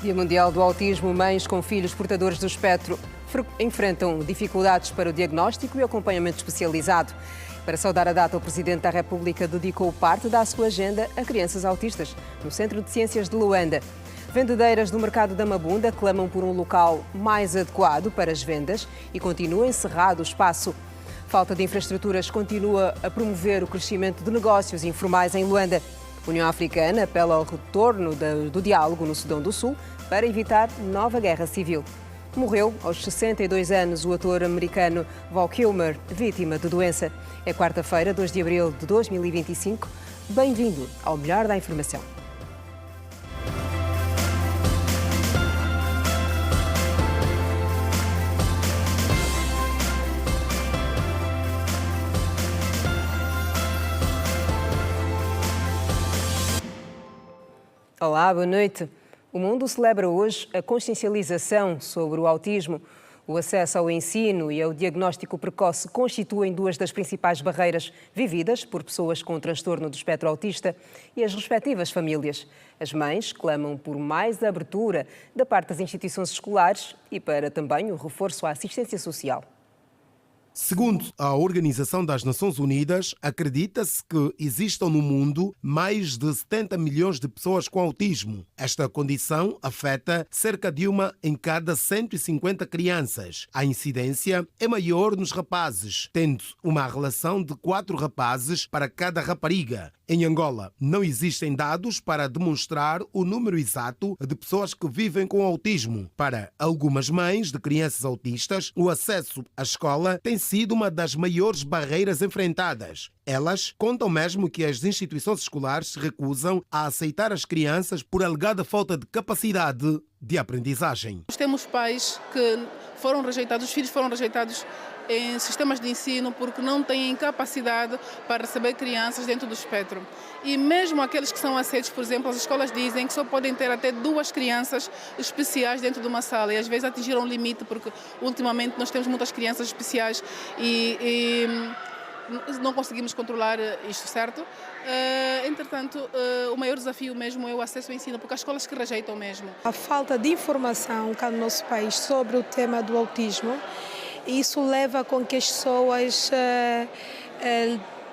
Dia Mundial do Autismo, mães com filhos portadores do espectro enfrentam dificuldades para o diagnóstico e acompanhamento especializado. Para saudar a data, o Presidente da República dedicou parte da sua agenda a crianças autistas, no Centro de Ciências de Luanda. Vendedeiras do mercado da Mabunda clamam por um local mais adequado para as vendas e continua encerrado o espaço. Falta de infraestruturas continua a promover o crescimento de negócios informais em Luanda. A União Africana apela ao retorno do diálogo no Sudão do Sul para evitar nova guerra civil. Morreu aos 62 anos o ator americano Val Kilmer, vítima de doença. É quarta-feira, 2 de abril de 2025. Bem-vindo ao Melhor da Informação. Olá, boa noite. O mundo celebra hoje a consciencialização sobre o autismo. O acesso ao ensino e ao diagnóstico precoce constituem duas das principais barreiras vividas por pessoas com transtorno do espectro autista e as respectivas famílias. As mães clamam por mais abertura da parte das instituições escolares e para também o reforço à assistência social. Segundo a Organização das Nações Unidas, acredita-se que existam no mundo mais de 70 milhões de pessoas com autismo. Esta condição afeta cerca de uma em cada 150 crianças. A incidência é maior nos rapazes, tendo uma relação de 4 rapazes para cada rapariga. Em Angola, não existem dados para demonstrar o número exato de pessoas que vivem com autismo. Para algumas mães de crianças autistas, o acesso à escola tem sido uma das maiores barreiras enfrentadas. Elas contam mesmo que as instituições escolares se recusam a aceitar as crianças por alegada falta de capacidade de aprendizagem. Nós temos pais que foram rejeitados, os filhos foram rejeitados em sistemas de ensino porque não têm capacidade para receber crianças dentro do espectro. E mesmo aqueles que são aceitos, por exemplo, as escolas dizem que só podem ter até 2 crianças especiais dentro de uma sala e às vezes atingiram o limite porque ultimamente nós temos muitas crianças especiais e não conseguimos controlar isto, certo? Entretanto, o maior desafio mesmo é o acesso ao ensino, porque há escolas que rejeitam mesmo. A falta de informação cá no nosso país sobre o tema do autismo, isso leva com que as pessoas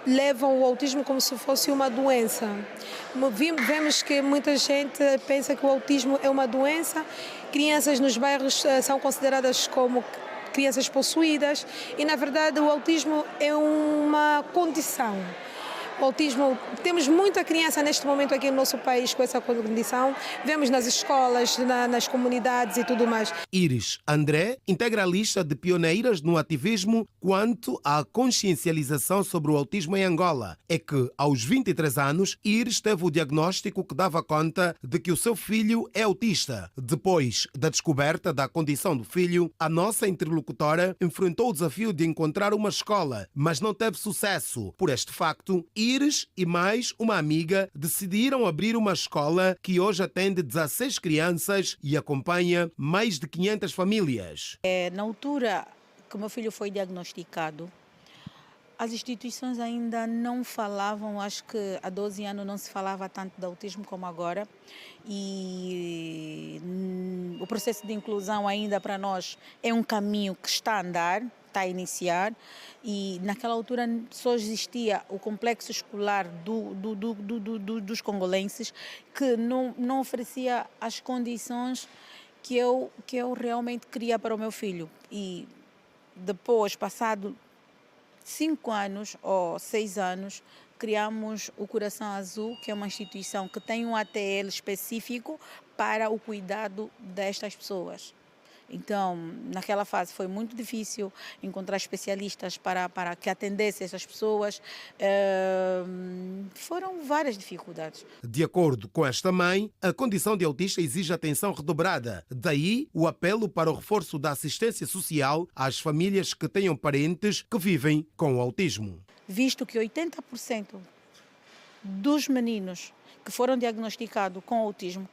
levam o autismo como se fosse uma doença. Vemos que muita gente pensa que o autismo é uma doença. Crianças nos bairros são consideradas como crianças possuídas e, na verdade, o autismo é uma condição. O autismo, temos muita criança neste momento aqui no nosso país com essa condição. Vemos nas escolas, nas comunidades e tudo mais. Iris André integra a lista de pioneiras no ativismo quanto à consciencialização sobre o autismo em Angola. É que, aos 23 anos, Iris teve o diagnóstico que dava conta de que o seu filho é autista. Depois da descoberta da condição do filho, a nossa interlocutora enfrentou o desafio de encontrar uma escola, mas não teve sucesso. Por este facto, Iris e mais uma amiga decidiram abrir uma escola que hoje atende 16 crianças e acompanha mais de 500 famílias. Na altura que o meu filho foi diagnosticado, as instituições ainda não falavam, acho que há 12 anos não se falava tanto de autismo como agora, e o processo de inclusão ainda para nós é um caminho que está a andar, está a iniciar, e naquela altura só existia o complexo escolar dos congolenses que não oferecia as condições que eu realmente queria para o meu filho. E depois, passado 5 anos ou 6 anos, criamos o Coração Azul, que é uma instituição que tem um ATL específico para o cuidado destas pessoas. Então, naquela fase foi muito difícil encontrar especialistas para que atendessem essas pessoas. Foram várias dificuldades. De acordo com esta mãe, a condição de autista exige atenção redobrada. Daí o apelo para o reforço da assistência social às famílias que tenham parentes que vivem com o autismo. Visto que 80% dos meninos que foram diagnosticados com autismo,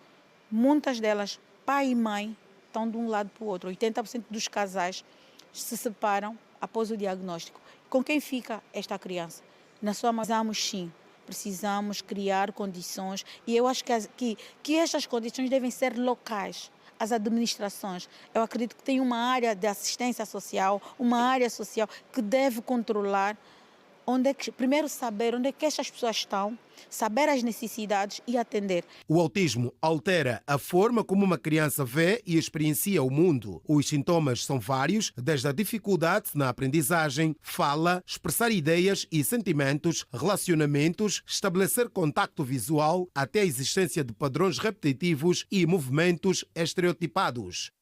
muitas delas, pai e mãe, estão de um lado para o outro. 80% dos casais se separam após o diagnóstico. Com quem fica esta criança? Na sua maioria, sim, precisamos criar condições, e eu acho que estas condições devem ser locais. As administrações, eu acredito que tem uma área de assistência social, uma área social que deve controlar primeiro saber onde é que estas pessoas estão, saber as necessidades e atender. O autismo altera a forma como uma criança vê e experiencia o mundo. Os sintomas são vários, desde a dificuldade na aprendizagem, fala, expressar ideias e sentimentos, relacionamentos, estabelecer contacto visual, até a existência de padrões repetitivos e movimentos estereotipados.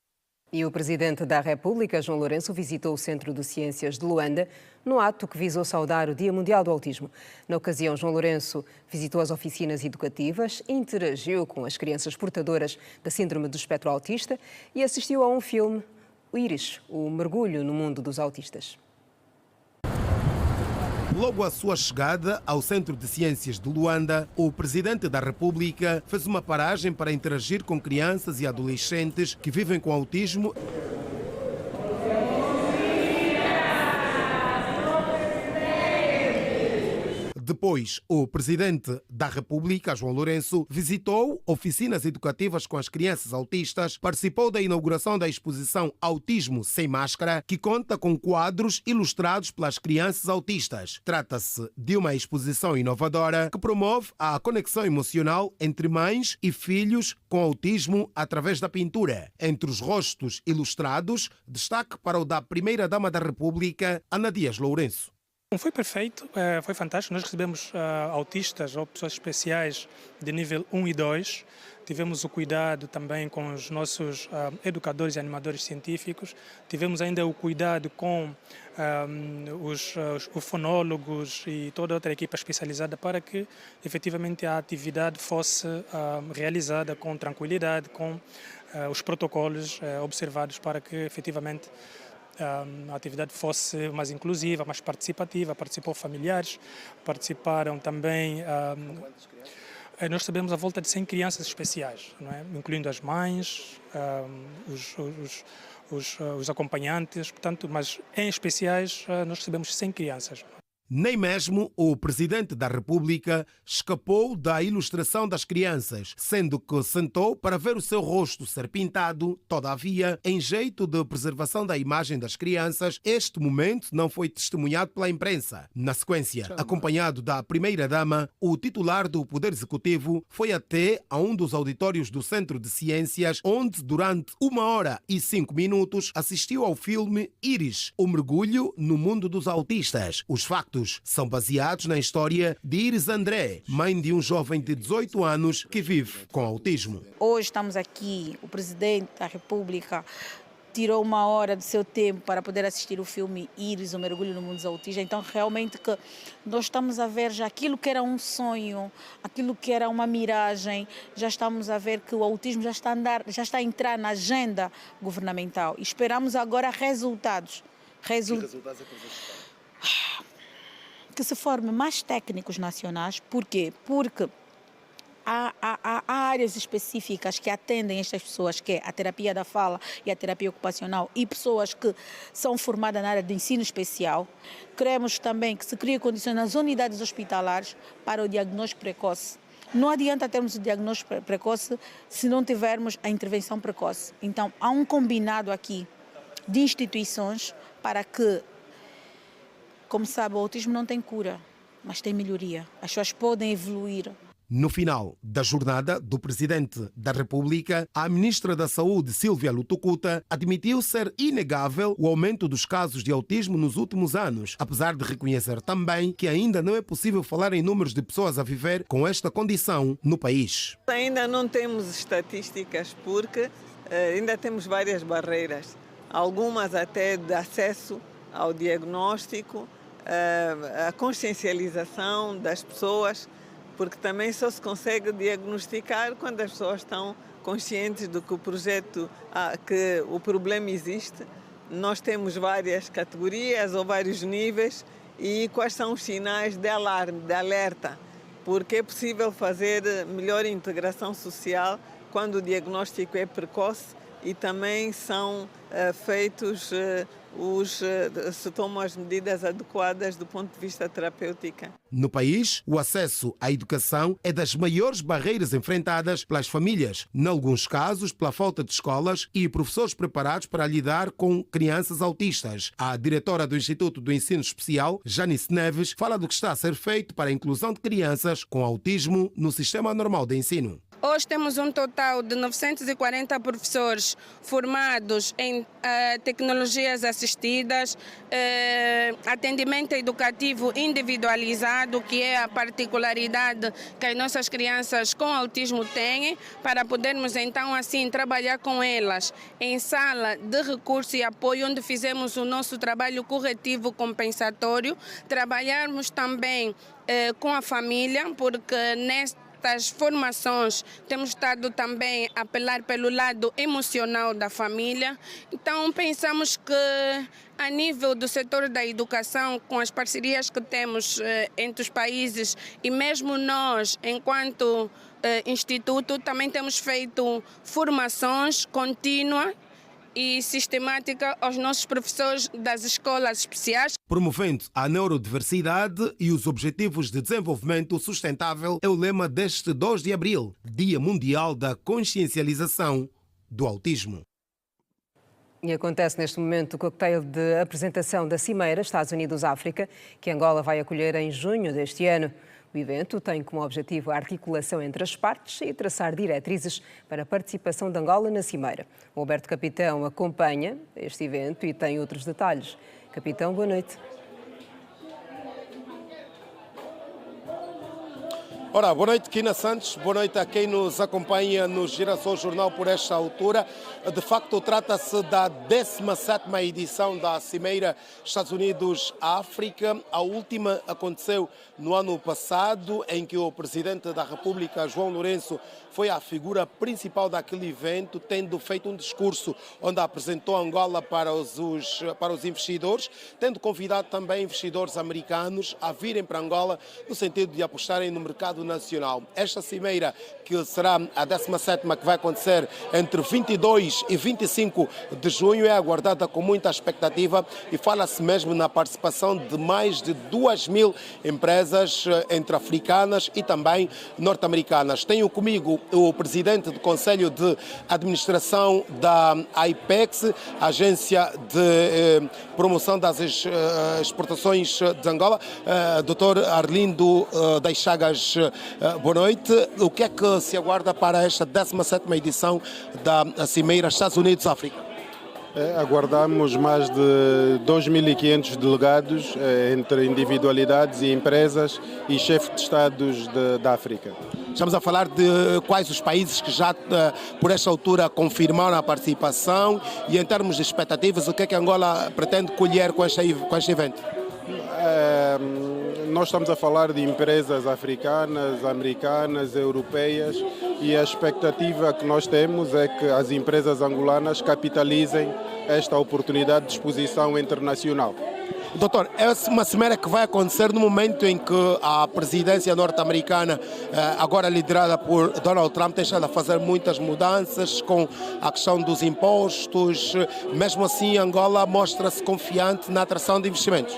E o Presidente da República, João Lourenço, visitou o Centro de Ciências de Luanda no ato que visou saudar o Dia Mundial do Autismo. Na ocasião, João Lourenço visitou as oficinas educativas, interagiu com as crianças portadoras da Síndrome do Espectro Autista e assistiu a um filme, o Íris, o mergulho no mundo dos autistas. Logo à sua chegada ao Centro de Ciências de Luanda, o Presidente da República fez uma paragem para interagir com crianças e adolescentes que vivem com autismo. Depois, o Presidente da República, João Lourenço, visitou oficinas educativas com as crianças autistas, participou da inauguração da exposição Autismo Sem Máscara, que conta com quadros ilustrados pelas crianças autistas. Trata-se de uma exposição inovadora que promove a conexão emocional entre mães e filhos com autismo através da pintura. Entre os rostos ilustrados, destaque para o da Primeira-Dama da República, Ana Dias Lourenço. Foi perfeito, foi fantástico. Nós recebemos autistas ou pessoas especiais de nível 1 e 2. Tivemos o cuidado também com os nossos educadores e animadores científicos. Tivemos ainda o cuidado com os fonólogos e toda outra equipa especializada para que efetivamente a atividade fosse realizada com tranquilidade, com os protocolos observados para que efetivamente a atividade fosse mais inclusiva, mais participativa. Participou familiares, participaram também. Nós recebemos a volta de 100 crianças especiais, não é? Incluindo as mães, os acompanhantes, portanto, mas em especiais nós recebemos 100 crianças. Nem mesmo o Presidente da República escapou da ilustração das crianças, sendo que sentou para ver o seu rosto ser pintado. Todavia, em jeito de preservação da imagem das crianças, este momento não foi testemunhado pela imprensa. Na sequência, acompanhado da Primeira-Dama, o titular do Poder Executivo foi até a um dos auditórios do Centro de Ciências, onde, durante 1 hora e 5 minutos, assistiu ao filme Íris, o mergulho no mundo dos autistas. Os factos são baseados na história de Íris André, mãe de um jovem de 18 anos que vive com autismo. Hoje estamos aqui, o Presidente da República tirou 1 hora do seu tempo para poder assistir o filme Íris, o mergulho no mundo dos autistas. Então, realmente que nós estamos a ver já aquilo que era um sonho, aquilo que era uma miragem, já estamos a ver que o autismo já está a entrar na agenda governamental. E esperamos agora resultados. Que resultados é que vocês esperam? Que se formem mais técnicos nacionais. Por quê? Porque há áreas específicas que atendem estas pessoas, que é a terapia da fala e a terapia ocupacional, e pessoas que são formadas na área de ensino especial. Queremos também que se criem condições nas unidades hospitalares para o diagnóstico precoce. Não adianta termos o diagnóstico precoce se não tivermos a intervenção precoce. Então, há um combinado aqui de instituições para que, como sabe, o autismo não tem cura, mas tem melhoria. As pessoas podem evoluir. No final da jornada do Presidente da República, a Ministra da Saúde, Sílvia Lutucuta, admitiu ser inegável o aumento dos casos de autismo nos últimos anos, apesar de reconhecer também que ainda não é possível falar em números de pessoas a viver com esta condição no país. Ainda não temos estatísticas porque ainda temos várias barreiras, algumas até de acesso ao diagnóstico, a consciencialização das pessoas, porque também só se consegue diagnosticar quando as pessoas estão conscientes de que que o problema existe. Nós temos várias categorias ou vários níveis e quais são os sinais de alarme, de alerta, porque é possível fazer melhor integração social quando o diagnóstico é precoce e também são se tomam as medidas adequadas do ponto de vista terapêutico. No país, o acesso à educação é das maiores barreiras enfrentadas pelas famílias, em alguns casos pela falta de escolas e professores preparados para lidar com crianças autistas. A diretora do Instituto do Ensino Especial, Janice Neves, fala do que está a ser feito para a inclusão de crianças com autismo no sistema normal de ensino. Hoje temos um total de 940 professores formados em tecnologias assistidas, atendimento educativo individualizado, que é a particularidade que as nossas crianças com autismo têm, para podermos então assim trabalhar com elas em sala de recurso e apoio, onde fizemos o nosso trabalho corretivo compensatório, trabalharmos também com a família, porque nestas formações temos estado também a apelar pelo lado emocional da família. Então pensamos que a nível do setor da educação, com as parcerias que temos entre os países e mesmo nós, enquanto instituto, também temos feito formações contínuas e sistemática aos nossos professores das escolas especiais. Promovendo a neurodiversidade e os Objetivos de Desenvolvimento Sustentável é o lema deste 2 de abril, Dia Mundial da Consciencialização do Autismo. E acontece neste momento o coquetel de apresentação da Cimeira Estados Unidos-África, que Angola vai acolher em junho deste ano. O evento tem como objetivo a articulação entre as partes e traçar diretrizes para a participação de Angola na Cimeira. O Alberto Capitão acompanha este evento e tem outros detalhes. Capitão, boa noite. Ora, boa noite, Kina Santos. Boa noite a quem nos acompanha no Girassol Jornal por esta altura. De facto, trata-se da 17ª edição da Cimeira Estados Unidos-África. A última aconteceu no ano passado, em que o Presidente da República, João Lourenço, foi a figura principal daquele evento, tendo feito um discurso onde apresentou Angola para os investidores, tendo convidado também investidores americanos a virem para Angola no sentido de apostarem no mercado nacional. Esta cimeira, que será a 17ª, que vai acontecer entre 22 e 25 de junho, é aguardada com muita expectativa e fala-se mesmo na participação de mais de 2.000 empresas, entre africanas e também norte-americanas. Tenho comigo o presidente do Conselho de Administração da IPEX, Agência de Promoção das Exportações de Angola, Dr. Arlindo das Chagas. Boa noite. O que é que se aguarda para esta 17ª edição da Cimeira Estados Unidos-África? Aguardamos mais de 2.500 delegados entre individualidades e empresas e chefes de Estados da África. Estamos a falar de quais os países que já, por esta altura, confirmaram a participação e, em termos de expectativas, o que é que Angola pretende colher com este evento? Nós estamos a falar de empresas africanas, americanas, europeias e a expectativa que nós temos é que as empresas angolanas capitalizem esta oportunidade de exposição internacional. Doutor, é uma cimeira que vai acontecer no momento em que a presidência norte-americana, agora liderada por Donald Trump, tem estado a fazer muitas mudanças com a questão dos impostos. Mesmo assim, Angola mostra-se confiante na atração de investimentos.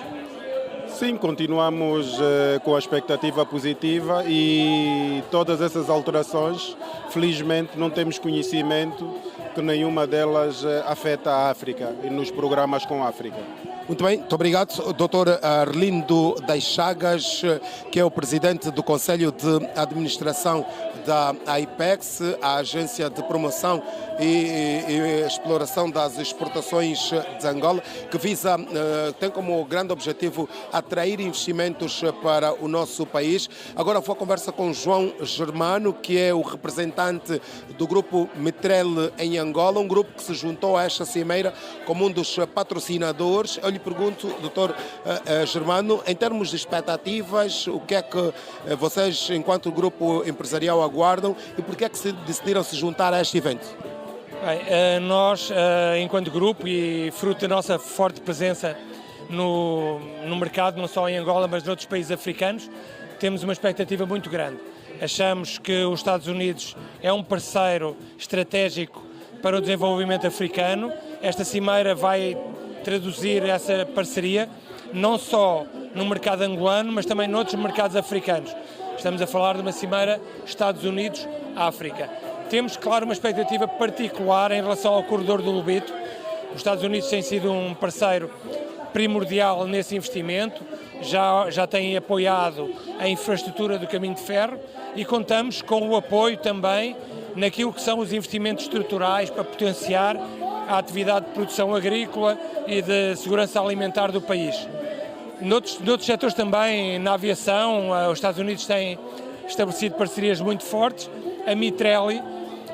Sim, continuamos com a expectativa positiva e todas essas alterações, felizmente, não temos conhecimento que nenhuma delas afeta a África e nos programas com a África. Muito bem, muito obrigado, Dr. Arlindo das Chagas, que é o presidente do Conselho de Administração da IPEX, a Agência de Promoção e Exploração das Exportações de Angola, que visa, tem como grande objetivo atrair investimentos para o nosso país. Agora vou à conversa com João Germano, que é o representante do grupo Mitrel em Angola, um grupo que se juntou a esta cimeira como um dos patrocinadores. Eu lhe pergunto, doutor Germano, em termos de expectativas, o que é que vocês, enquanto grupo empresarial, aguardam e por que é que decidiram se juntar a este evento? Bem, nós, enquanto grupo e fruto da nossa forte presença no mercado, não só em Angola, mas noutros países africanos, temos uma expectativa muito grande. Achamos que os Estados Unidos é um parceiro estratégico para o desenvolvimento africano. Esta cimeira vai traduzir essa parceria não só no mercado angolano, mas também noutros mercados africanos. Estamos a falar de uma cimeira Estados Unidos-África. Temos, claro, uma expectativa particular em relação ao corredor do Lobito. Os Estados Unidos têm sido um parceiro primordial nesse investimento, já têm apoiado a infraestrutura do caminho de ferro e contamos com o apoio também naquilo que são os investimentos estruturais para potenciar a atividade de produção agrícola e de segurança alimentar do país. Noutros setores também, na aviação, os Estados Unidos têm estabelecido parcerias muito fortes. A Mitrelli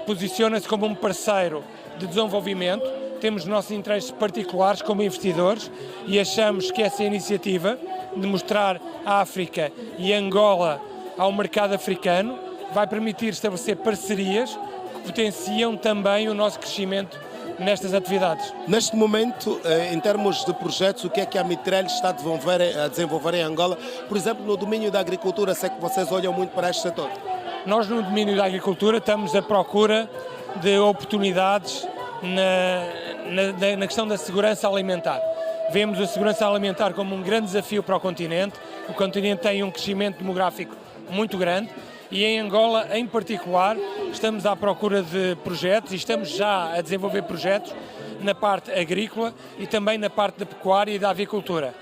posiciona-se como um parceiro de desenvolvimento. Temos nossos interesses particulares como investidores e achamos que essa iniciativa de mostrar a África e Angola ao mercado africano vai permitir estabelecer parcerias que potenciam também o nosso crescimento nestas atividades. Neste momento, em termos de projetos, o que é que a Mitrelli está a desenvolver em Angola? Por exemplo, no domínio da agricultura, sei que vocês olham muito para este setor. Nós, no domínio da agricultura, estamos à procura de oportunidades na questão da segurança alimentar. Vemos a segurança alimentar como um grande desafio para o continente. O continente tem um crescimento demográfico muito grande e em Angola, em particular, estamos à procura de projetos e estamos já a desenvolver projetos na parte agrícola e também na parte da pecuária e da avicultura.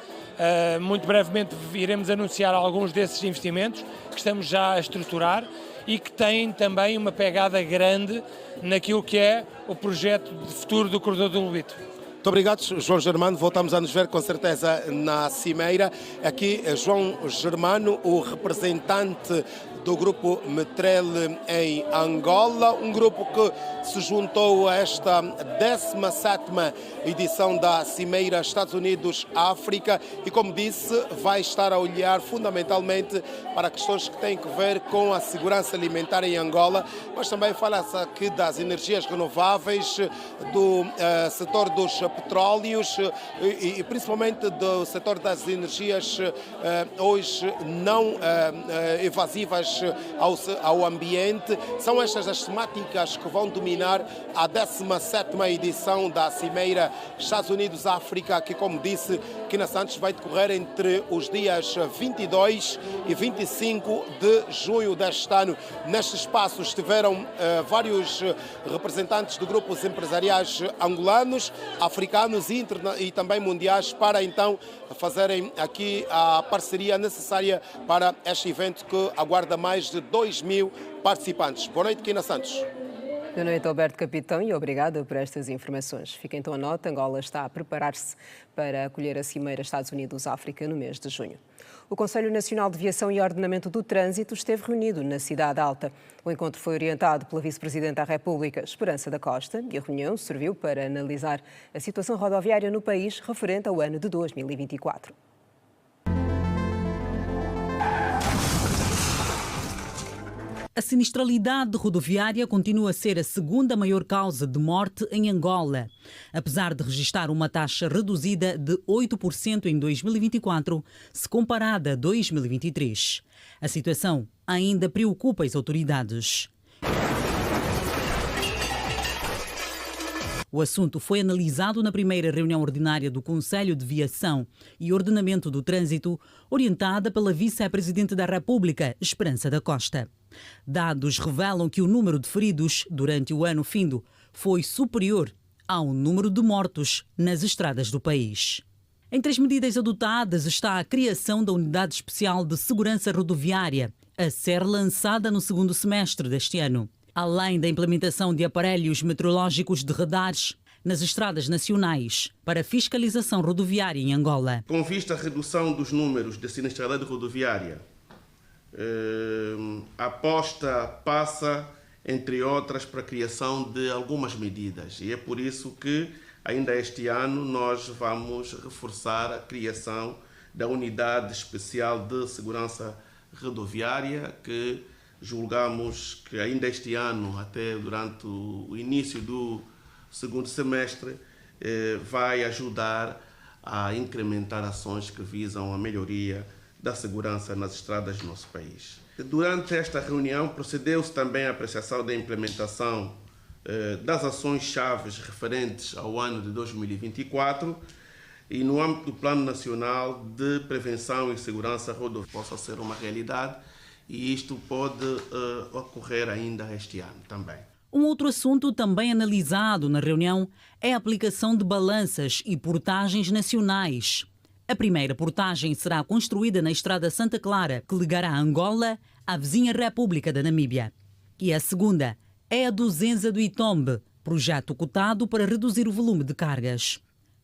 Muito brevemente iremos anunciar alguns desses investimentos que estamos já a estruturar e que têm também uma pegada grande naquilo que é o projeto de futuro do Corredor do Lobito. Muito obrigado, João Germano. Voltamos a nos ver com certeza na cimeira. Aqui, João Germano, o representante do grupo Mitrelli em Angola, um grupo que se juntou a esta 17ª edição da Cimeira Estados Unidos-África e, como disse, vai estar a olhar fundamentalmente para questões que têm que ver com a segurança alimentar em Angola, mas também fala-se aqui das energias renováveis, do setor dos petróleos e principalmente do setor das energias hoje não evasivas ao ambiente. São estas as temáticas que vão dominar a 17ª edição da Cimeira Estados Unidos-África, que, como disse, Quina Santos, vai decorrer entre os dias 22 e 25 de junho deste ano. Neste espaço estiveram vários representantes de grupos empresariais angolanos, africanos e também mundiais para então fazerem aqui a parceria necessária para este evento que aguarda mais de 2.000 participantes. Boa noite, Quina Santos. Boa noite, Alberto Capitão, e obrigada por estas informações. Fica então a nota, Angola está a preparar-se para acolher a Cimeira Estados Unidos-África no mês de junho. O Conselho Nacional de Viação e Ordenamento do Trânsito esteve reunido na Cidade Alta. O encontro foi orientado pela Vice-Presidente da República, Esperança da Costa, e a reunião serviu para analisar a situação rodoviária no país referente ao ano de 2024. A sinistralidade rodoviária continua a ser a segunda maior causa de morte em Angola, apesar de registrar uma taxa reduzida de 8% em 2024, se comparada a 2023. A situação ainda preocupa as autoridades. O assunto foi analisado na primeira reunião ordinária do Conselho de Viação e Ordenamento do Trânsito, orientada pela Vice-Presidente da República, Esperança da Costa. Dados revelam que o número de feridos durante o ano findo foi superior ao número de mortos nas estradas do país. Entre as medidas adotadas está a criação da Unidade Especial de Segurança Rodoviária, a ser lançada no segundo semestre deste ano, além da implementação de aparelhos meteorológicos de radares nas estradas nacionais para fiscalização rodoviária em Angola. Com vista à redução dos números de sinistralidade rodoviária, a aposta passa, entre outras, para a criação de algumas medidas. E é por isso que, ainda este ano, nós vamos reforçar a criação da Unidade Especial de Segurança Rodoviária, que julgamos que ainda este ano, até durante o início do segundo semestre, vai ajudar a incrementar ações que visam a melhoria da segurança nas estradas do nosso país. Durante esta reunião, procedeu-se também à apreciação da implementação das ações chaves referentes ao ano de 2024 e no âmbito do Plano Nacional de Prevenção e Segurança Rodoviária possa ser uma realidade, e isto pode ocorrer ainda este ano também. Um outro assunto também analisado na reunião é a aplicação de balanças e portagens nacionais. A primeira portagem será construída na Estrada Santa Clara, que ligará Angola à vizinha República da Namíbia. E a segunda é a do Zenza do Itombe, projeto cotado para reduzir o volume de cargas.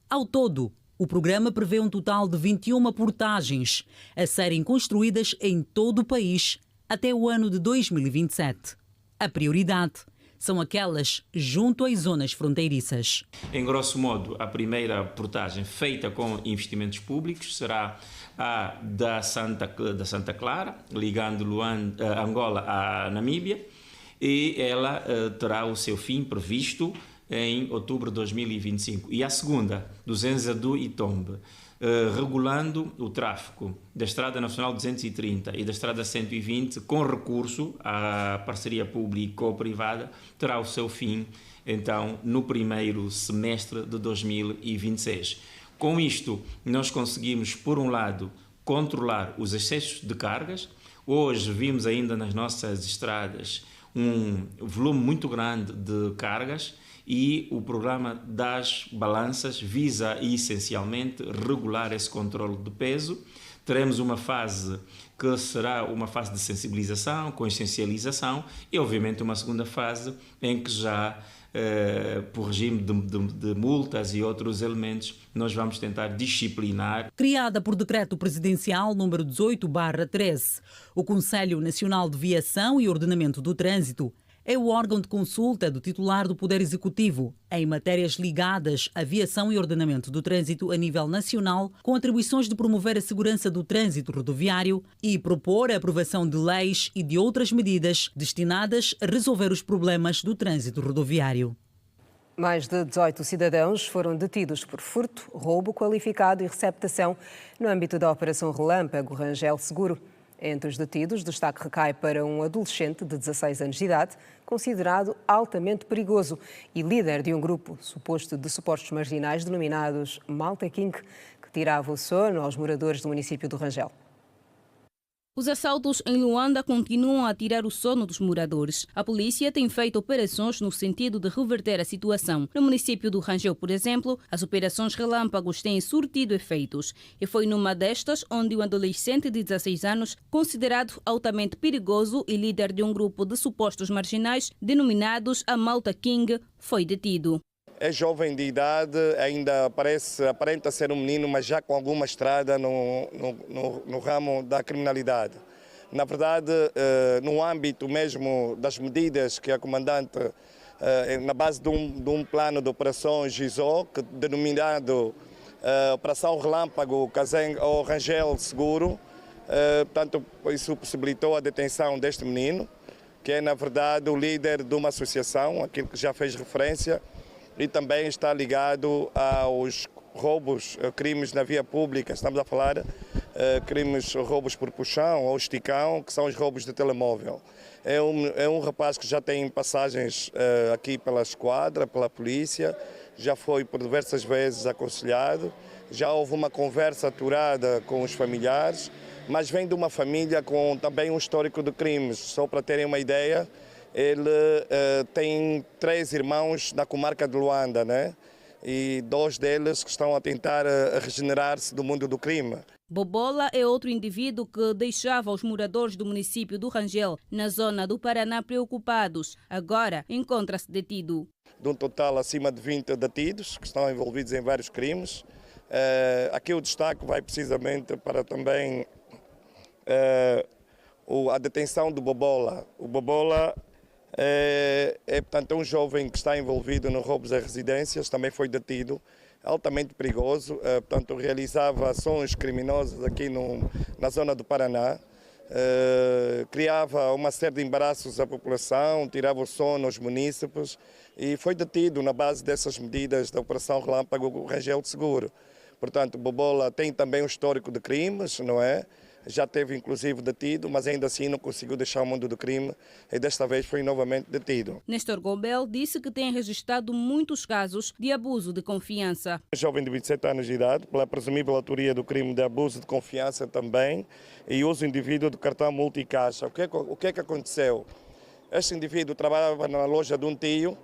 Ao todo, o programa prevê um total de 21 portagens a serem construídas em todo o país até o ano de 2027. A prioridade são aquelas junto às zonas fronteiriças. Em grosso modo, a primeira portagem feita com investimentos públicos será a da Santa Clara, ligando Angola à Namíbia, e ela terá o seu fim previsto em outubro de 2025. E a segunda, do Zenza do Itombe, regulando o tráfego da Estrada Nacional 230 e da Estrada 120 com recurso à parceria público-privada, terá o seu fim, então, no primeiro semestre de 2026. Com isto, nós conseguimos, por um lado, controlar os excessos de cargas. Hoje vimos ainda nas nossas estradas um volume muito grande de cargas, e o programa das balanças visa essencialmente regular esse controle de peso. Teremos uma fase que será uma fase de sensibilização, consciencialização, e obviamente uma segunda fase em que já, por regime de multas e outros elementos, nós vamos tentar disciplinar. Criada por Decreto Presidencial número 18/13, o Conselho Nacional de Viação e Ordenamento do Trânsito é o órgão de consulta do titular do Poder Executivo em matérias ligadas à viação e ordenamento do trânsito a nível nacional, com atribuições de promover a segurança do trânsito rodoviário e propor a aprovação de leis e de outras medidas destinadas a resolver os problemas do trânsito rodoviário. Mais de 18 cidadãos foram detidos por furto, roubo qualificado e receptação no âmbito da Operação Relâmpago Rangel Seguro. Entre os detidos, destaque recai para um adolescente de 16 anos de idade, considerado altamente perigoso e líder de um grupo suposto de supostos marginais denominados Malta King, que tirava o sono aos moradores do município do Rangel. Os assaltos em Luanda continuam a tirar o sono dos moradores. A polícia tem feito operações no sentido de reverter a situação. No município do Rangel, por exemplo, as operações relâmpagos têm surtido efeitos. E foi numa destas onde um adolescente de 16 anos, considerado altamente perigoso e líder de um grupo de supostos marginais denominados a Malta King, foi detido. É jovem de idade, ainda aparenta ser um menino, mas já com alguma estrada no ramo da criminalidade. Na verdade, no âmbito mesmo das medidas que a comandante, na base de um plano de operações GISO, denominado Operação Relâmpago ou Rangel Seguro, portanto, isso possibilitou a detenção deste menino, que é, na verdade, o líder de uma associação, aquilo que já fez referência, e também está ligado aos roubos, crimes na via pública. Estamos a falar roubos por puxão ou esticão, que são os roubos de telemóvel. É um rapaz que já tem passagens aqui pela esquadra, pela polícia, já foi por diversas vezes aconselhado, já houve uma conversa aturada com os familiares, mas vem de uma família com também um histórico de crimes. Só para terem uma ideia, ele tem 3 irmãos na comarca de Luanda, né? E 2 deles que estão a tentar regenerar-se do mundo do crime. Bobola é outro indivíduo que deixava os moradores do município do Rangel, na zona do Paraná, preocupados. Agora encontra-se detido. De um total acima de 20 detidos, que estão envolvidos em vários crimes. Aqui o destaque vai precisamente para também a detenção do Bobola. O Bobola portanto, um jovem que está envolvido no roubos a residências, também foi detido, altamente perigoso, portanto, realizava ações criminosas aqui na zona do Paraná, criava uma série de embaraços à população, tirava o sono aos munícipes e foi detido na base dessas medidas da Operação Relâmpago Rangel de Seguro. Portanto, Bobola tem também um histórico de crimes, não é? já teve inclusive detido, mas ainda assim não conseguiu deixar o mundo do crime e desta vez foi novamente detido. Néstor Goubel disse que tem registrado muitos casos de abuso de confiança. Jovem de 27 anos de idade, pela presumível autoria do crime de abuso de confiança também, e uso indivíduo do cartão multicaixa. O que é que aconteceu? Este indivíduo trabalhava na loja de um tio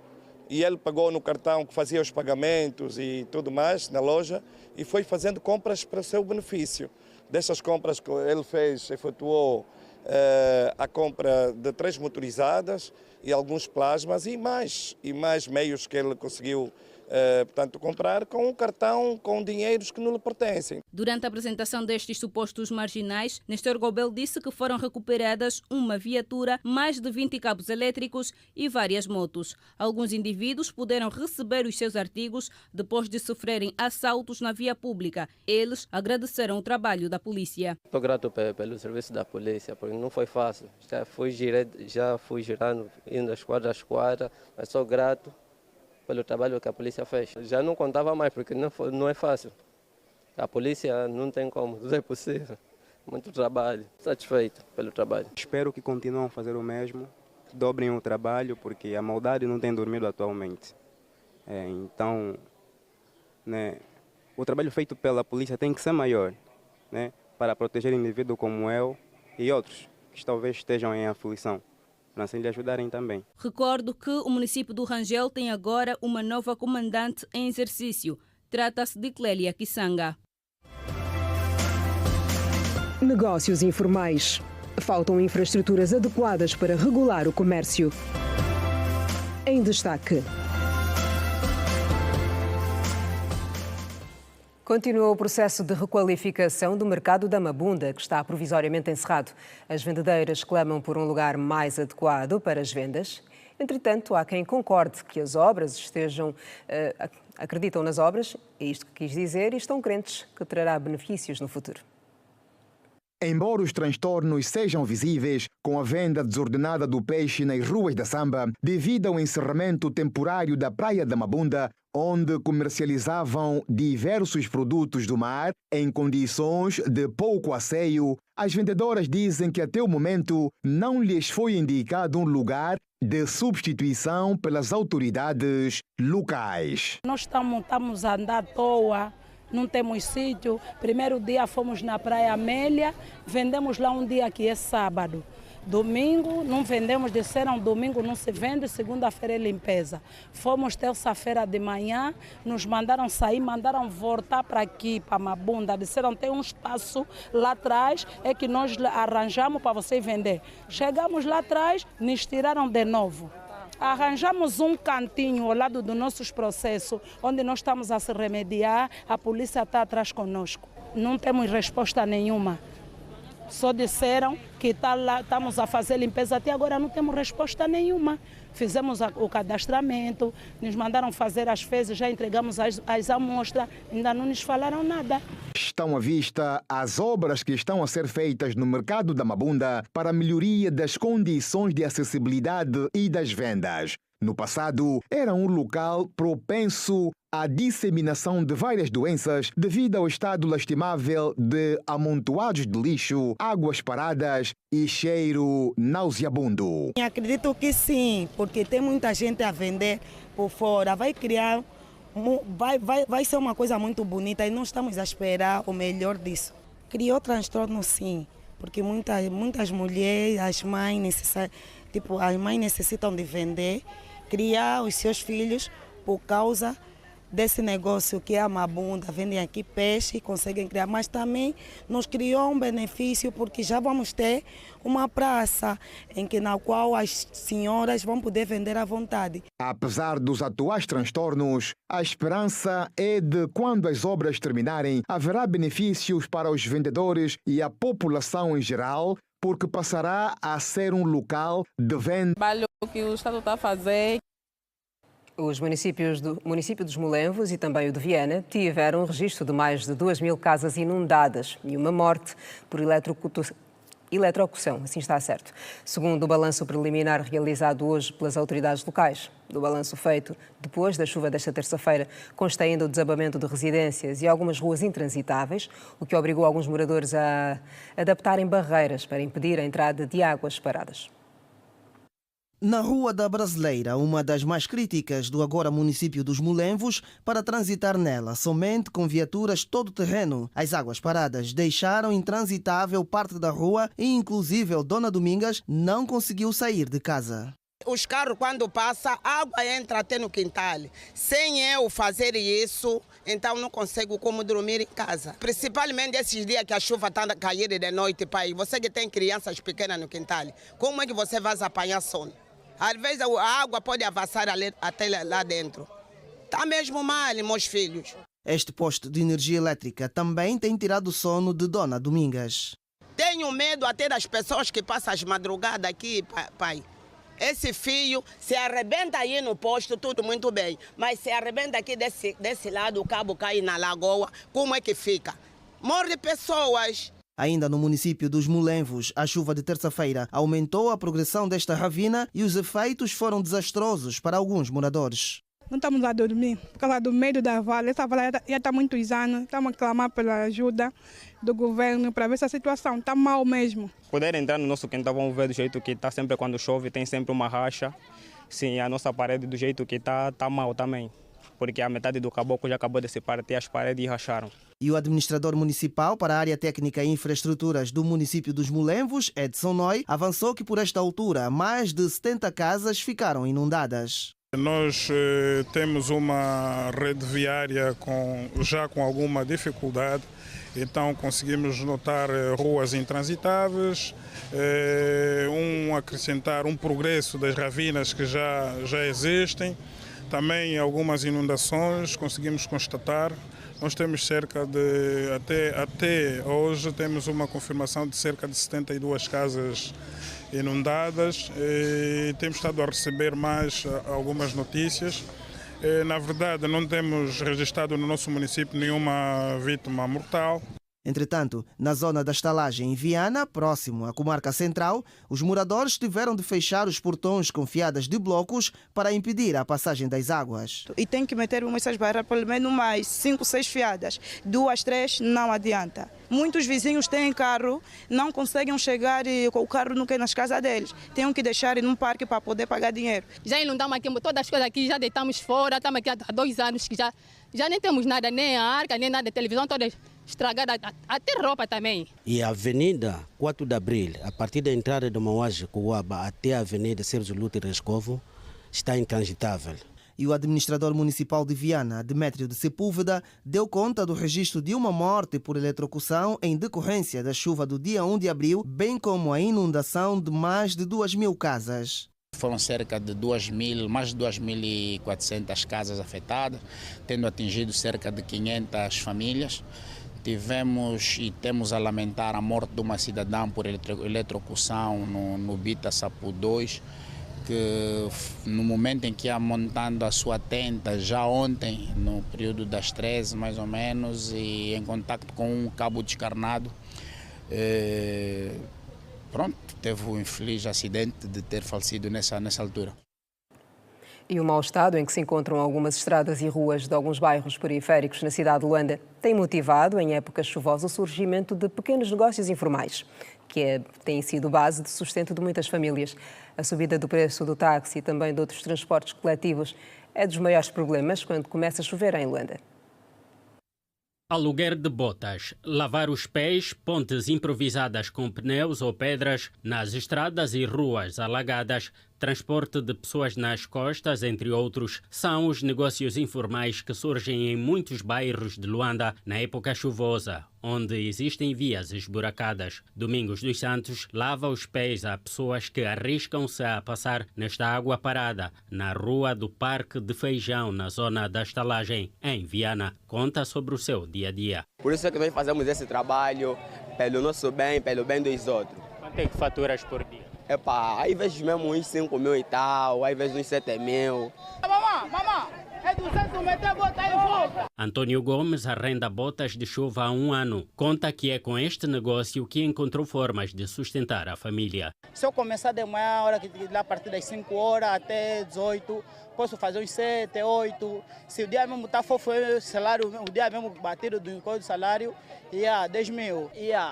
e ele pagou no cartão que fazia os pagamentos e tudo mais na loja e foi fazendo compras para o seu benefício. Dessas compras que ele fez, efetuou a compra de 3 motorizadas e alguns plasmas e mais meios que ele conseguiu portanto, comprar com um cartão com dinheiros que não lhe pertencem. Durante a apresentação destes supostos marginais, Néstor Goubel disse que foram recuperadas uma viatura, mais de 20 cabos elétricos e várias motos. Alguns indivíduos puderam receber os seus artigos depois de sofrerem assaltos na via pública. Eles agradeceram o trabalho da polícia. Estou grato pelo serviço da polícia, porque não foi fácil. Já fui girando, indo das quadra às quadras, mas sou grato pelo trabalho que a polícia fez. Já não contava mais, porque não é fácil. A polícia não tem como, tudo é possível. Muito trabalho, satisfeito pelo trabalho. Espero que continuem a fazer o mesmo, dobrem o trabalho, porque a maldade não tem dormido atualmente. Então, o trabalho feito pela polícia tem que ser maior, para proteger indivíduos como eu e outros que talvez estejam em aflição, para assim lhe ajudarem também. Recordo que o município do Rangel tem agora uma nova comandante em exercício. Trata-se de Clélia Kisanga. Negócios informais. Faltam infraestruturas adequadas para regular o comércio. Em destaque. Continua o processo de requalificação do mercado da Mabunda, que está provisoriamente encerrado. As vendedeiras clamam por um lugar mais adequado para as vendas. Entretanto, há quem concorde que as obras acreditam nas obras, é isto que quis dizer, e estão crentes que trará benefícios no futuro. Embora os transtornos sejam visíveis com a venda desordenada do peixe nas ruas da Samba, devido ao encerramento temporário da Praia da Mabunda, onde comercializavam diversos produtos do mar em condições de pouco asseio, as vendedoras dizem que até o momento não lhes foi indicado um lugar de substituição pelas autoridades locais. Nós estamos a andar à toa. Não temos sítio. Primeiro dia fomos na Praia Amélia, vendemos lá um dia que é sábado. Domingo não vendemos, disseram domingo não se vende, segunda-feira é limpeza. Fomos terça-feira de manhã, nos mandaram sair, mandaram voltar para aqui, para Mabunda. Disseram tem um espaço lá atrás, é que nós arranjamos para você vender. Chegamos lá atrás, nos tiraram de novo. Arranjamos um cantinho ao lado dos nossos processos, onde nós estamos a se remediar, a polícia está atrás conosco. Não temos resposta nenhuma. Só disseram que estamos a fazer limpeza, até agora não temos resposta nenhuma. Fizemos o cadastramento, nos mandaram fazer as fezes, já entregamos as amostras, ainda não nos falaram nada. Estão à vista as obras que estão a ser feitas no mercado da Mabunda para a melhoria das condições de acessibilidade e das vendas. No passado, era um local propenso à disseminação de várias doenças devido ao estado lastimável de amontoados de lixo, águas paradas e cheiro nauseabundo. Acredito que sim, porque tem muita gente a vender por fora. Vai ser uma coisa muito bonita e nós estamos a esperar o melhor disso. Criou transtorno sim, porque muitas mulheres, as mães necessitam de vender, criar os seus filhos por causa desse negócio que é a Mabunda, vendem aqui peixe, conseguem criar, mas também nos criou um benefício porque já vamos ter uma praça na qual as senhoras vão poder vender à vontade. Apesar dos atuais transtornos, a esperança é de quando as obras terminarem, haverá benefícios para os vendedores e a população em geral, porque passará a ser um local de venda. O trabalho que o Estado está a fazer. Os município dos Molenvos e também o de Viana tiveram registro de mais de 2.000 casas inundadas e uma morte por eletrocução, assim está certo. Segundo o balanço preliminar realizado hoje pelas autoridades locais. Do balanço feito depois da chuva desta terça-feira, consta ainda o desabamento de residências e algumas ruas intransitáveis, o que obrigou alguns moradores a adaptarem barreiras para impedir a entrada de águas paradas. Na Rua da Brasileira, uma das mais críticas do agora município dos Molenvos, para transitar nela somente com viaturas todo-terreno. As águas paradas deixaram intransitável parte da rua e inclusive Dona Domingas não conseguiu sair de casa. Os carros, quando passam, a água entra até no quintal. Sem eu fazer isso, então não consigo como dormir em casa. Principalmente esses dias que a chuva está a cair de noite, pai. Você que tem crianças pequenas no quintal, como é que você vai apanhar sono? Às vezes a água pode avançar até lá dentro. Está mesmo mal, meus filhos. Este posto de energia elétrica também tem tirado o sono de Dona Domingas. Tenho medo até das pessoas que passam as madrugadas aqui, pai. Esse fio se arrebenta aí no posto, tudo muito bem. Mas se arrebenta aqui desse lado, o cabo cai na lagoa, como é que fica? Morre pessoas. Ainda no município dos Molenvos, a chuva de terça-feira aumentou a progressão desta ravina e os efeitos foram desastrosos para alguns moradores. Não estamos a dormir por causa do medo da vala. Essa vala já está há muitos anos. Estamos a clamar pela ajuda do governo para ver se a situação está mal mesmo. Poder entrar no nosso quintal, vamos ver do jeito que está sempre quando chove, tem sempre uma racha. Sim, a nossa parede do jeito que está mal também. Porque a metade do caboclo já acabou de se partir as paredes e racharam. E o administrador municipal para a área técnica e infraestruturas do município dos Molenvos, Edson Noy, avançou que por esta altura mais de 70 casas ficaram inundadas. Nós temos uma rede viária já com alguma dificuldade, então conseguimos notar ruas intransitáveis, acrescentar um progresso das ravinas que já existem, também algumas inundações conseguimos constatar. Nós temos cerca de, até hoje, temos uma confirmação de cerca de 72 casas inundadas. Temos estado a receber mais algumas notícias. Na verdade, não temos registrado no nosso município nenhuma vítima mortal. Entretanto, na zona da estalagem em Viana, próximo à comarca central, os moradores tiveram de fechar os portões com fiadas de blocos para impedir a passagem das águas. E tem que meter essas barreiras pelo menos mais 5, 6 fiadas. 2, 3 não adianta. Muitos vizinhos têm carro, não conseguem chegar e o carro não quer nas casas deles. Tem que deixar num parque para poder pagar dinheiro. Já inundamos aqui, todas as coisas aqui já deitamos fora, estamos aqui há 2 anos que já nem temos nada, nem a arca, nem nada, a televisão toda estragada, até roupa também. E a Avenida 4 de Abril, a partir da entrada de Mauaje, Coaba, até a Avenida Sérgio Lute Rescovo, está intransitável. E o administrador municipal de Viana, Demétrio de Sepúlveda, deu conta do registro de uma morte por eletrocução em decorrência da chuva do dia 1 de abril, bem como a inundação de mais de 2.000 casas. Foram cerca de mais de 2.400 casas afetadas, tendo atingido cerca de 500 famílias. Tivemos e temos a lamentar a morte de uma cidadã por eletrocução no Bita Sapu 2, que no momento em que ia montando a sua tenda, já ontem, no período das 13 mais ou menos, e em contato com um cabo descarnado, teve um infeliz acidente de ter falecido nessa altura. E o mau estado em que se encontram algumas estradas e ruas de alguns bairros periféricos na cidade de Luanda tem motivado, em épocas chuvosas, o surgimento de pequenos negócios informais, que têm sido base de sustento de muitas famílias. A subida do preço do táxi e também de outros transportes coletivos é dos maiores problemas quando começa a chover em Luanda. Aluguer de botas, lavar os pés, pontes improvisadas com pneus ou pedras nas estradas e ruas alagadas, transporte de pessoas nas costas, entre outros, são os negócios informais que surgem em muitos bairros de Luanda na época chuvosa, onde existem vias esburacadas. Domingos dos Santos lava os pés a pessoas que arriscam-se a passar nesta água parada, na rua do Parque de Feijão, na zona da estalagem, em Viana. Conta sobre o seu dia-a-dia. Por isso é que nós fazemos esse trabalho, pelo nosso bem, pelo bem dos outros. Quanto é que faturas por dia? Aí vejo mesmo uns 5 mil e tal, aí vejo uns 7 mil. Mamãe, é 200 meter, bota aí e volta. Antônio Gomes arrenda botas de chuva há 1 ano. Conta que é com este negócio que encontrou formas de sustentar a família. Se eu começar de manhã, a hora que lá a partir das 5 horas até 18, posso fazer uns 7, 8. Se o dia mesmo está fofo, o salário, o dia mesmo batido do encontro do salário, 10 mil.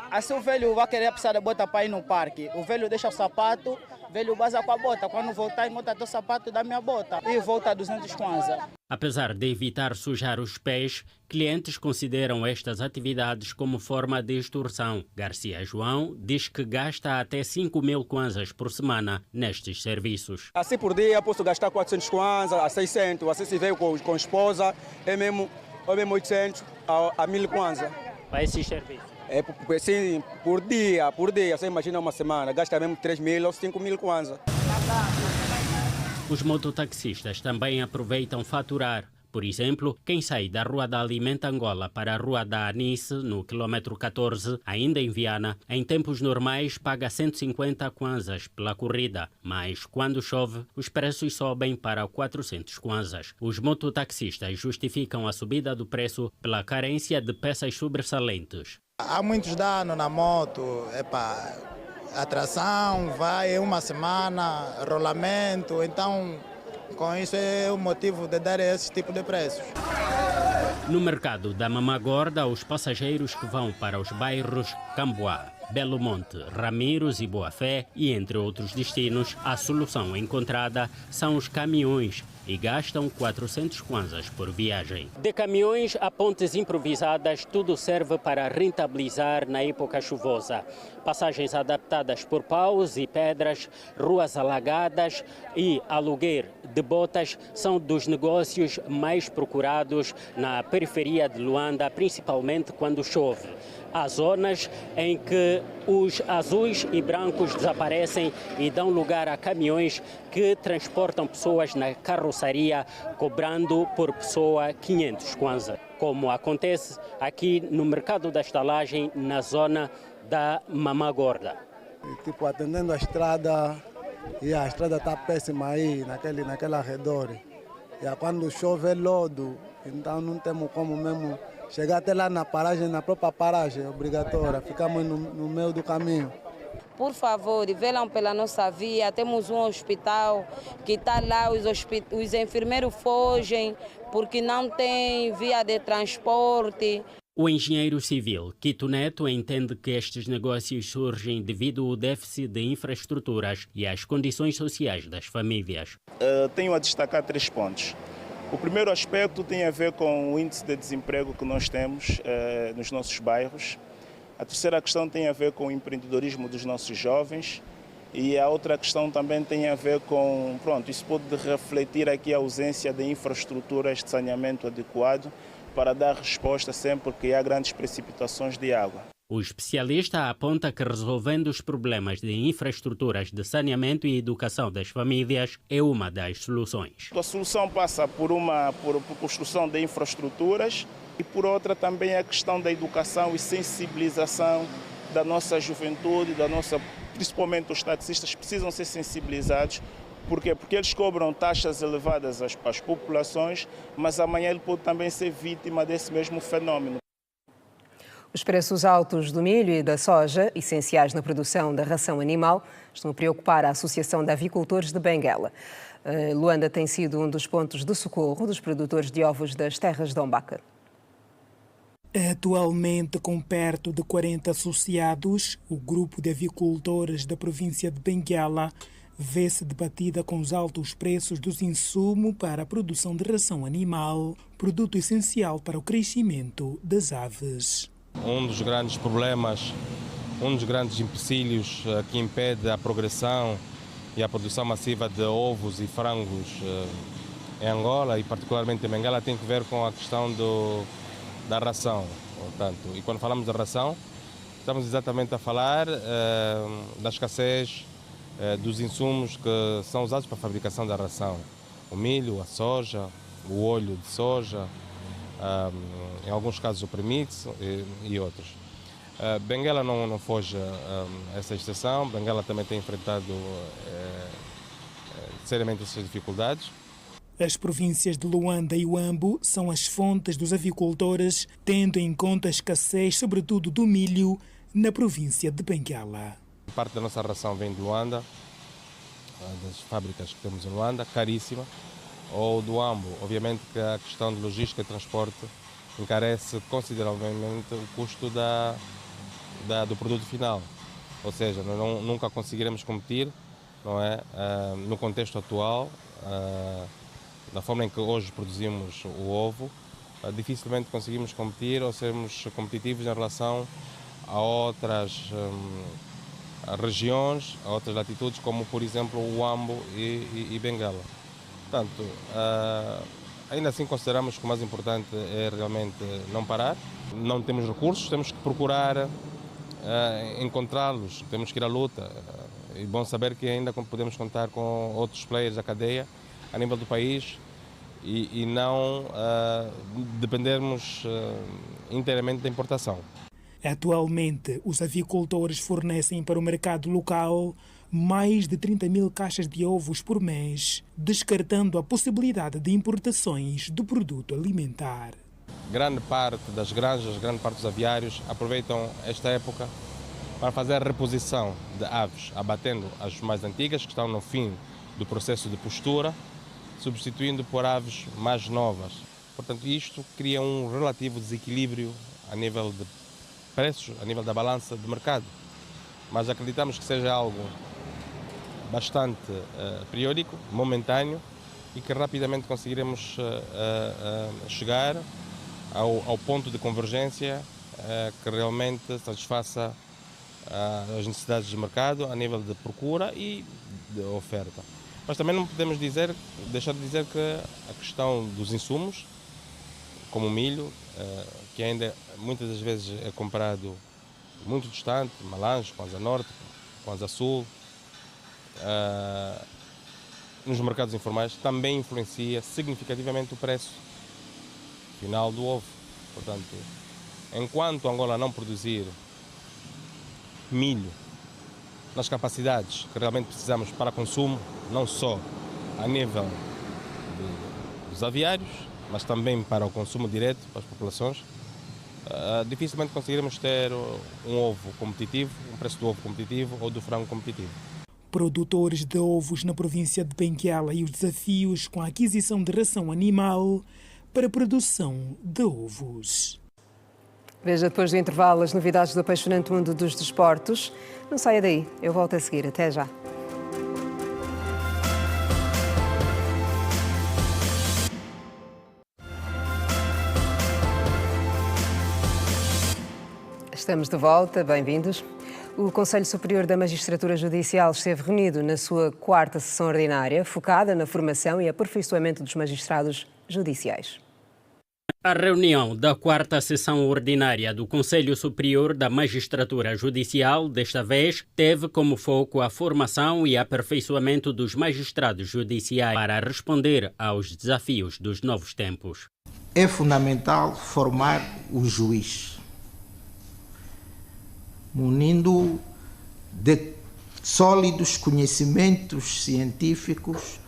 Assim o velho vai querer precisar de bota para ir no parque. O velho deixa o sapato, o velho baza com a bota. Quando voltar, encontra o sapato da minha bota e volta a 200 kwanza. Apesar de evitar sujar os pés, clientes consideram estas atividades como forma de extorsão. Garcia João diz que gasta até 5.000 kwanzas por semana nestes serviços. Assim por dia posso gastar 400 kwanzas a 600, assim se veio com a esposa, é mesmo 800 a 1.000 kwanzas. Para esses serviços? É assim, por dia, você imagina uma semana, gasta mesmo 3.000 ou 5.000 kwanzas. Os mototaxistas também aproveitam faturar. Por exemplo, quem sai da Rua da Alimenta Angola para a Rua da Anice, no quilômetro 14, ainda em Viana, em tempos normais paga 150 kwanzas pela corrida, mas quando chove, os preços sobem para 400 kwanzas. Os mototaxistas justificam a subida do preço pela carência de peças sobressalentes. Há muitos danos na moto, a tração vai uma semana, rolamento, então com isso é o motivo de dar esse tipo de preços. No mercado da Mamagorda, os passageiros que vão para os bairros Camboá, Belo Monte, Ramiros e Boa Fé e entre outros destinos, a solução encontrada são os caminhões e gastam 400 kwanzas por viagem. De caminhões a pontes improvisadas, tudo serve para rentabilizar na época chuvosa. Passagens adaptadas por paus e pedras, ruas alagadas e aluguer de botas são dos negócios mais procurados na periferia de Luanda, principalmente quando chove. Há zonas em que os azuis e brancos desaparecem e dão lugar a caminhões que transportam pessoas na carroçaria, cobrando por pessoa 500 kwanza, como acontece aqui no mercado da estalagem, na zona da Mamagorda. Atendendo a estrada, e a estrada está péssima aí, naquele arredor. E quando chove é lodo, então não temos como mesmo chegar até lá na paragem, na própria paragem obrigatória, ficamos no meio do caminho. Por favor, velam pela nossa via, temos um hospital que está lá, os enfermeiros fogem porque não tem via de transporte. O engenheiro civil Quito Neto entende que estes negócios surgem devido ao déficit de infraestruturas e às condições sociais das famílias. Tenho a destacar 3 pontos. O primeiro aspecto tem a ver com o índice de desemprego que nós temos nos nossos bairros. A terceira questão tem a ver com o empreendedorismo dos nossos jovens. E a outra questão também tem a ver com, isso pode refletir aqui a ausência de infraestruturas de saneamento adequado para dar resposta sempre que há grandes precipitações de água. O especialista aponta que resolvendo os problemas de infraestruturas de saneamento e educação das famílias é uma das soluções. A solução passa por construção de infraestruturas e por outra também a questão da educação e sensibilização da nossa juventude, principalmente os taxistas precisam ser sensibilizados. Por quê? Porque eles cobram taxas elevadas às populações, mas amanhã ele pode também ser vítima desse mesmo fenômeno. Os preços altos do milho e da soja, essenciais na produção da ração animal, estão a preocupar a Associação de Avicultores de Benguela. Luanda tem sido um dos pontos de socorro dos produtores de ovos das terras de Ombaca. Atualmente, com perto de 40 associados, o grupo de avicultores da província de Benguela vê-se debatida com os altos preços dos insumos para a produção de ração animal, produto essencial para o crescimento das aves. Um dos grandes problemas, um dos grandes empecilhos que impede a progressão e a produção massiva de ovos e frangos em Angola e particularmente em Benguela tem que ver com a questão da ração. Portanto, e quando falamos da ração, estamos exatamente a falar da escassez dos insumos que são usados para a fabricação da ração. O milho, a soja, o óleo de soja, em alguns casos o premix e outros. Benguela não foge a essa exceção. Benguela também tem enfrentado seriamente essas dificuldades. As províncias de Luanda e Huambo são as fontes dos avicultores, tendo em conta a escassez, sobretudo do milho, na província de Benguela. Parte da nossa ração vem de Luanda, das fábricas que temos em Luanda, caríssima, ou do Huambo. Obviamente que a questão de logística e transporte encarece consideravelmente o custo do produto final. Ou seja, nunca conseguiremos competir, não é, no contexto atual, da forma em que hoje produzimos o ovo, dificilmente conseguimos competir ou sermos competitivos em relação a outras regiões, a outras latitudes, como por exemplo o Huambo e Benguela. Portanto, ainda assim consideramos que o mais importante é realmente não parar. Não temos recursos, temos que procurar encontrá-los, temos que ir à luta. É bom saber que ainda podemos contar com outros players da cadeia a nível do país e não dependermos inteiramente da importação. Atualmente, os avicultores fornecem para o mercado local mais de 30 mil caixas de ovos por mês, descartando a possibilidade de importações do produto alimentar. Grande parte das granjas, grande parte dos aviários aproveitam esta época para fazer a reposição de aves, abatendo as mais antigas, que estão no fim do processo de postura, substituindo por aves mais novas. Portanto, isto cria um relativo desequilíbrio a nível de preços, a nível da balança do mercado. Mas acreditamos que seja algo bastante periódico, momentâneo, e que rapidamente conseguiremos chegar ao ponto de convergência que realmente satisfaça as necessidades do mercado a nível de procura e de oferta. Mas também não podemos deixar de dizer que a questão dos insumos, como o milho, que ainda muitas das vezes é comprado muito distante, Malange, Kwanza Norte, Kwanza Sul, nos mercados informais, também influencia significativamente o preço final do ovo. Portanto, enquanto Angola não produzir milho nas capacidades que realmente precisamos para consumo, não só a nível dos aviários, mas também para o consumo direto para as populações, dificilmente conseguiremos ter um ovo competitivo, um preço do ovo competitivo ou do frango competitivo. Produtores de ovos na província de Benguela e os desafios com a aquisição de ração animal para a produção de ovos. Veja depois do intervalo as novidades do apaixonante mundo dos desportos. Não saia daí, eu volto a seguir. Até já. Estamos de volta, bem-vindos. O Conselho Superior da Magistratura Judicial esteve reunido na sua 4ª sessão ordinária, focada na formação e aperfeiçoamento dos magistrados judiciais. A reunião da 4ª sessão ordinária do Conselho Superior da Magistratura Judicial, desta vez, teve como foco a formação e aperfeiçoamento dos magistrados judiciais para responder aos desafios dos novos tempos. É fundamental formar o juiz, munindo de sólidos conhecimentos científicos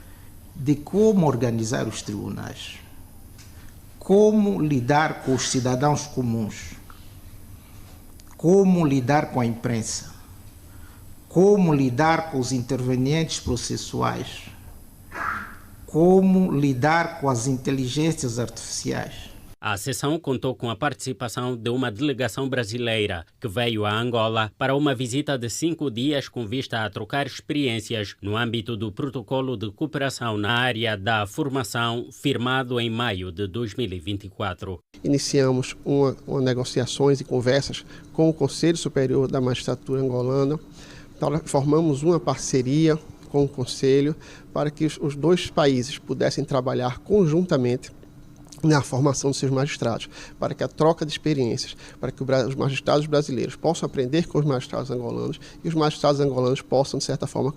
de como organizar os tribunais, como lidar com os cidadãos comuns, como lidar com a imprensa, como lidar com os intervenientes processuais, como lidar com as inteligências artificiais. A sessão contou com a participação de uma delegação brasileira que veio a Angola para uma visita de 5 dias com vista a trocar experiências no âmbito do protocolo de cooperação na área da formação firmado em maio de 2024. Iniciamos negociações e conversas com o Conselho Superior da Magistratura Angolana. Formamos uma parceria com o Conselho para que os dois países pudessem trabalhar conjuntamente na formação dos seus magistrados, para que a troca de experiências, para que os magistrados brasileiros possam aprender com os magistrados angolanos e os magistrados angolanos possam, de certa forma,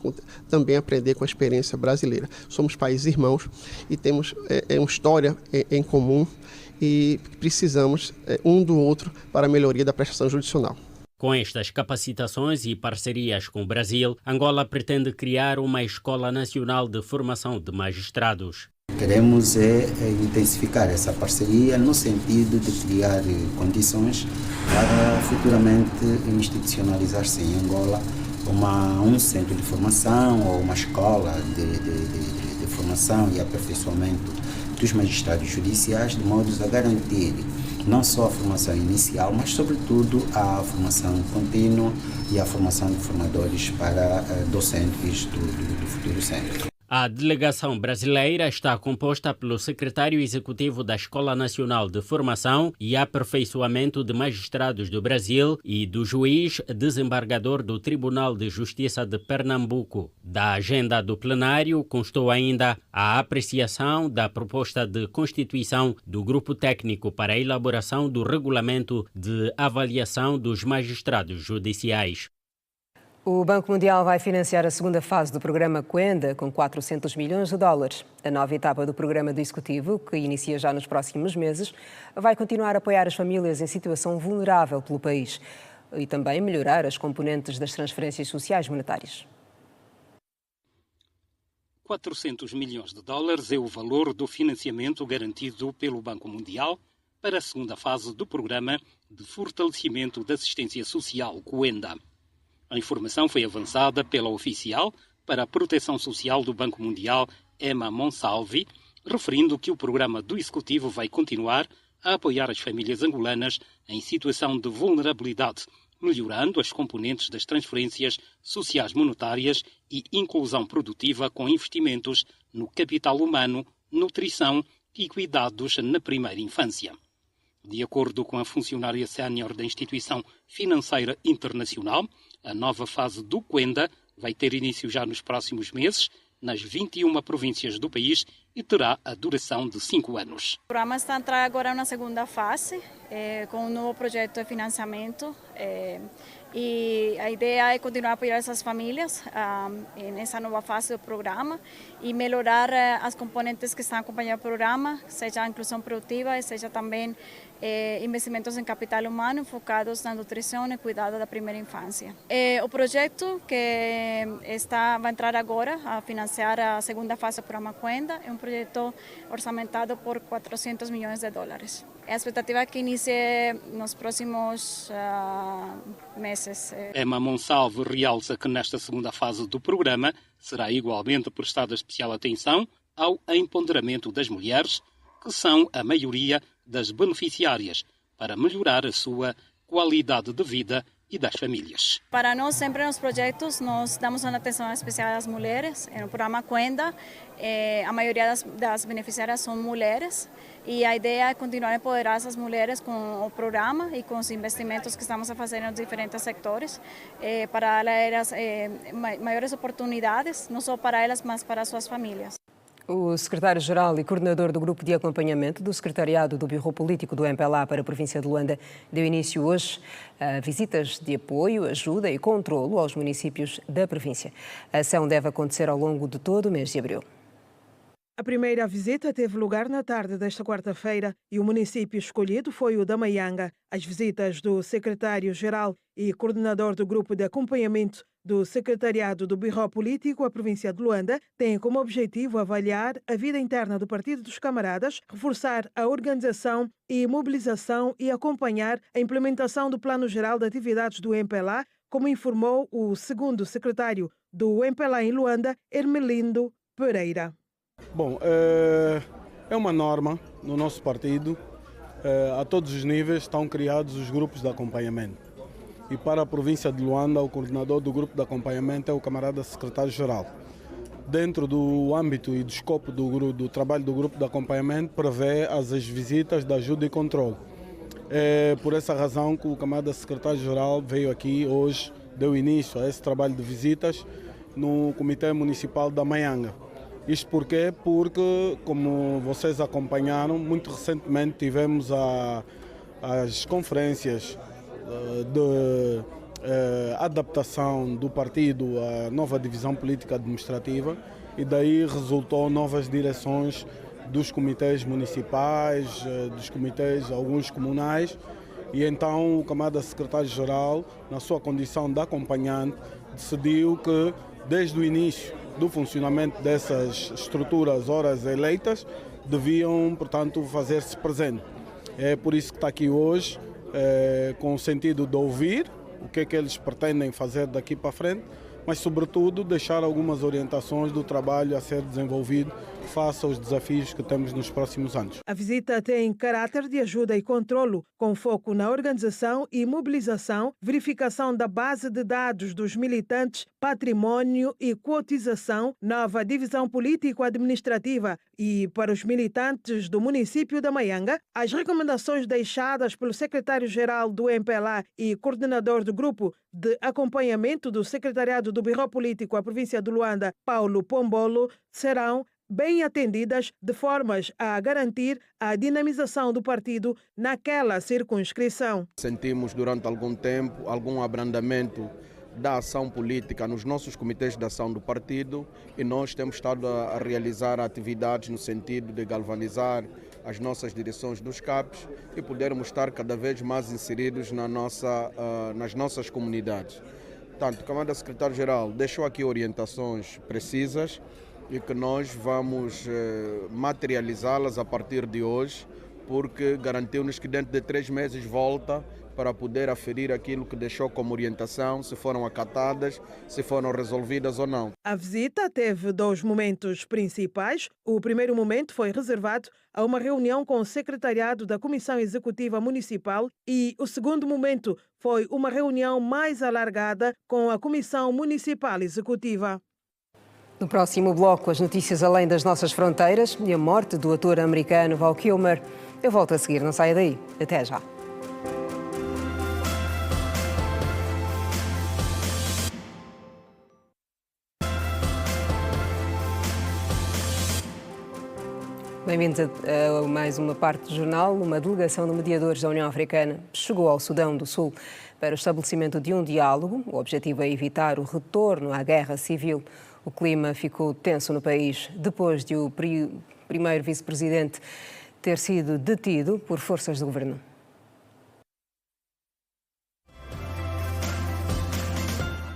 também aprender com a experiência brasileira. Somos países irmãos e temos uma história em comum e precisamos um do outro para a melhoria da prestação judicional. Com estas capacitações e parcerias com o Brasil, Angola pretende criar uma Escola Nacional de Formação de Magistrados. Queremos intensificar essa parceria no sentido de criar condições para futuramente institucionalizar-se em Angola um centro de formação ou uma escola de formação e aperfeiçoamento dos magistrados judiciais, de modo a garantir não só a formação inicial, mas sobretudo a formação contínua e a formação de formadores para docentes do futuro centro. A delegação brasileira está composta pelo secretário executivo da Escola Nacional de Formação e Aperfeiçoamento de Magistrados do Brasil e do juiz desembargador do Tribunal de Justiça de Pernambuco. Da agenda do plenário constou ainda a apreciação da proposta de constituição do Grupo Técnico para a elaboração do regulamento de avaliação dos magistrados judiciais. O Banco Mundial vai financiar a segunda fase do programa Cuenda com 400 milhões de dólares. A nova etapa do programa do Executivo, que inicia já nos próximos meses, vai continuar a apoiar as famílias em situação vulnerável pelo país e também melhorar as componentes das transferências sociais monetárias. 400 milhões de dólares é o valor do financiamento garantido pelo Banco Mundial para a segunda fase do programa de fortalecimento da assistência social Cuenda. A informação foi avançada pela oficial para a proteção social do Banco Mundial, Emma Monsalve, referindo que o programa do Executivo vai continuar a apoiar as famílias angolanas em situação de vulnerabilidade, melhorando as componentes das transferências sociais monetárias e inclusão produtiva com investimentos no capital humano, nutrição e cuidados na primeira infância. De acordo com a funcionária sénior da Instituição Financeira Internacional, a nova fase do Cuenda vai ter início já nos próximos meses, nas 21 províncias do país e terá a duração de 5 anos. O programa está a entrar agora na segunda fase, com um novo projeto de financiamento. E a ideia é continuar a apoiar essas famílias nessa nova fase do programa e melhorar as componentes que estão acompanhando o programa, seja a inclusão produtiva e seja também investimentos em capital humano focados na nutrição e cuidado da primeira infância. O projeto que vai entrar agora a financiar a segunda fase do programa Cuenda é um projeto orçamentado por 400 milhões de dólares. A expectativa é que inicie nos próximos meses. Emma Monsalve realça que nesta segunda fase do programa será igualmente prestada especial atenção ao empoderamento das mulheres, que são a maioria das beneficiárias, para melhorar a sua qualidade de vida e das famílias. Para nós, sempre nos projetos, nós damos uma atenção especial às mulheres. No programa Cuenda, a maioria das beneficiárias são mulheres e a ideia é continuar a empoderar essas mulheres com o programa e com os investimentos que estamos a fazer nos diferentes sectores para elas maiores oportunidades, não só para elas, mas para suas famílias. O secretário-geral e coordenador do Grupo de Acompanhamento do Secretariado do Bureau Político do MPLA para a província de Luanda deu início hoje a visitas de apoio, ajuda e controlo aos municípios da província. A ação deve acontecer ao longo de todo o mês de abril. A primeira visita teve lugar na tarde desta quarta-feira e o município escolhido foi o da Maianga. As visitas do secretário-geral e coordenador do Grupo de Acompanhamento do Secretariado do Bureau Político, a província de Luanda, têm como objetivo avaliar a vida interna do Partido dos Camaradas, reforçar a organização e mobilização e acompanhar a implementação do Plano Geral de Atividades do MPLA, como informou o segundo secretário do MPLA em Luanda, Hermelindo Pereira. Bom, é uma norma no nosso partido, a todos os níveis estão criados os grupos de acompanhamento. E para a província de Luanda, o coordenador do grupo de acompanhamento é o camarada secretário-geral. Dentro do âmbito e do escopo do trabalho do grupo de acompanhamento, prevê as visitas de ajuda e controle. É por essa razão que o camarada secretário-geral veio aqui hoje, deu início a esse trabalho de visitas no Comitê Municipal da Maianga. Isto porquê? Porque, como vocês acompanharam, muito recentemente tivemos as conferências de adaptação do partido à nova divisão política administrativa e daí resultou novas direções dos comitês municipais, dos comitês alguns comunais e então o camarada secretário-geral, na sua condição de acompanhante, decidiu que desde o início do funcionamento dessas estruturas, horas eleitas, deviam, portanto, fazer-se presente. É por isso que está aqui hoje, com o sentido de ouvir o que é que eles pretendem fazer daqui para frente, mas, sobretudo, deixar algumas orientações do trabalho a ser desenvolvido face aos desafios que temos nos próximos anos. A visita tem caráter de ajuda e controlo, com foco na organização e mobilização, verificação da base de dados dos militantes, património e cotização, nova divisão político-administrativa e, para os militantes do município da Maianga, as recomendações deixadas pelo secretário-geral do MPLA e coordenador do grupo de acompanhamento do secretariado do Biró Político à província de Luanda, Paulo Pombolo, serão bem atendidas de formas a garantir a dinamização do partido naquela circunscrição. Sentimos durante algum tempo algum abrandamento da ação política nos nossos comitês de ação do partido e nós temos estado a realizar atividades no sentido de galvanizar as nossas direções dos CAPs e podermos estar cada vez mais inseridos nas nossas comunidades. Portanto, o Comando Secretário-Geral deixou aqui orientações precisas e que nós vamos materializá-las a partir de hoje, porque garantiu-nos que dentro de 3 meses volta para poder aferir aquilo que deixou como orientação, se foram acatadas, se foram resolvidas ou não. A visita teve 2 momentos principais. O primeiro momento foi reservado a uma reunião com o secretariado da Comissão Executiva Municipal e o segundo momento foi uma reunião mais alargada com a Comissão Municipal Executiva. No próximo bloco, as notícias além das nossas fronteiras e a morte do ator americano Val Kilmer. Eu volto a seguir, não saia daí. Até já. Bem-vindos a mais uma parte do jornal. Uma delegação de mediadores da União Africana chegou ao Sudão do Sul para o estabelecimento de um diálogo. O objetivo é evitar o retorno à guerra civil. O clima ficou tenso no país depois de o primeiro vice-presidente ter sido detido por forças do governo.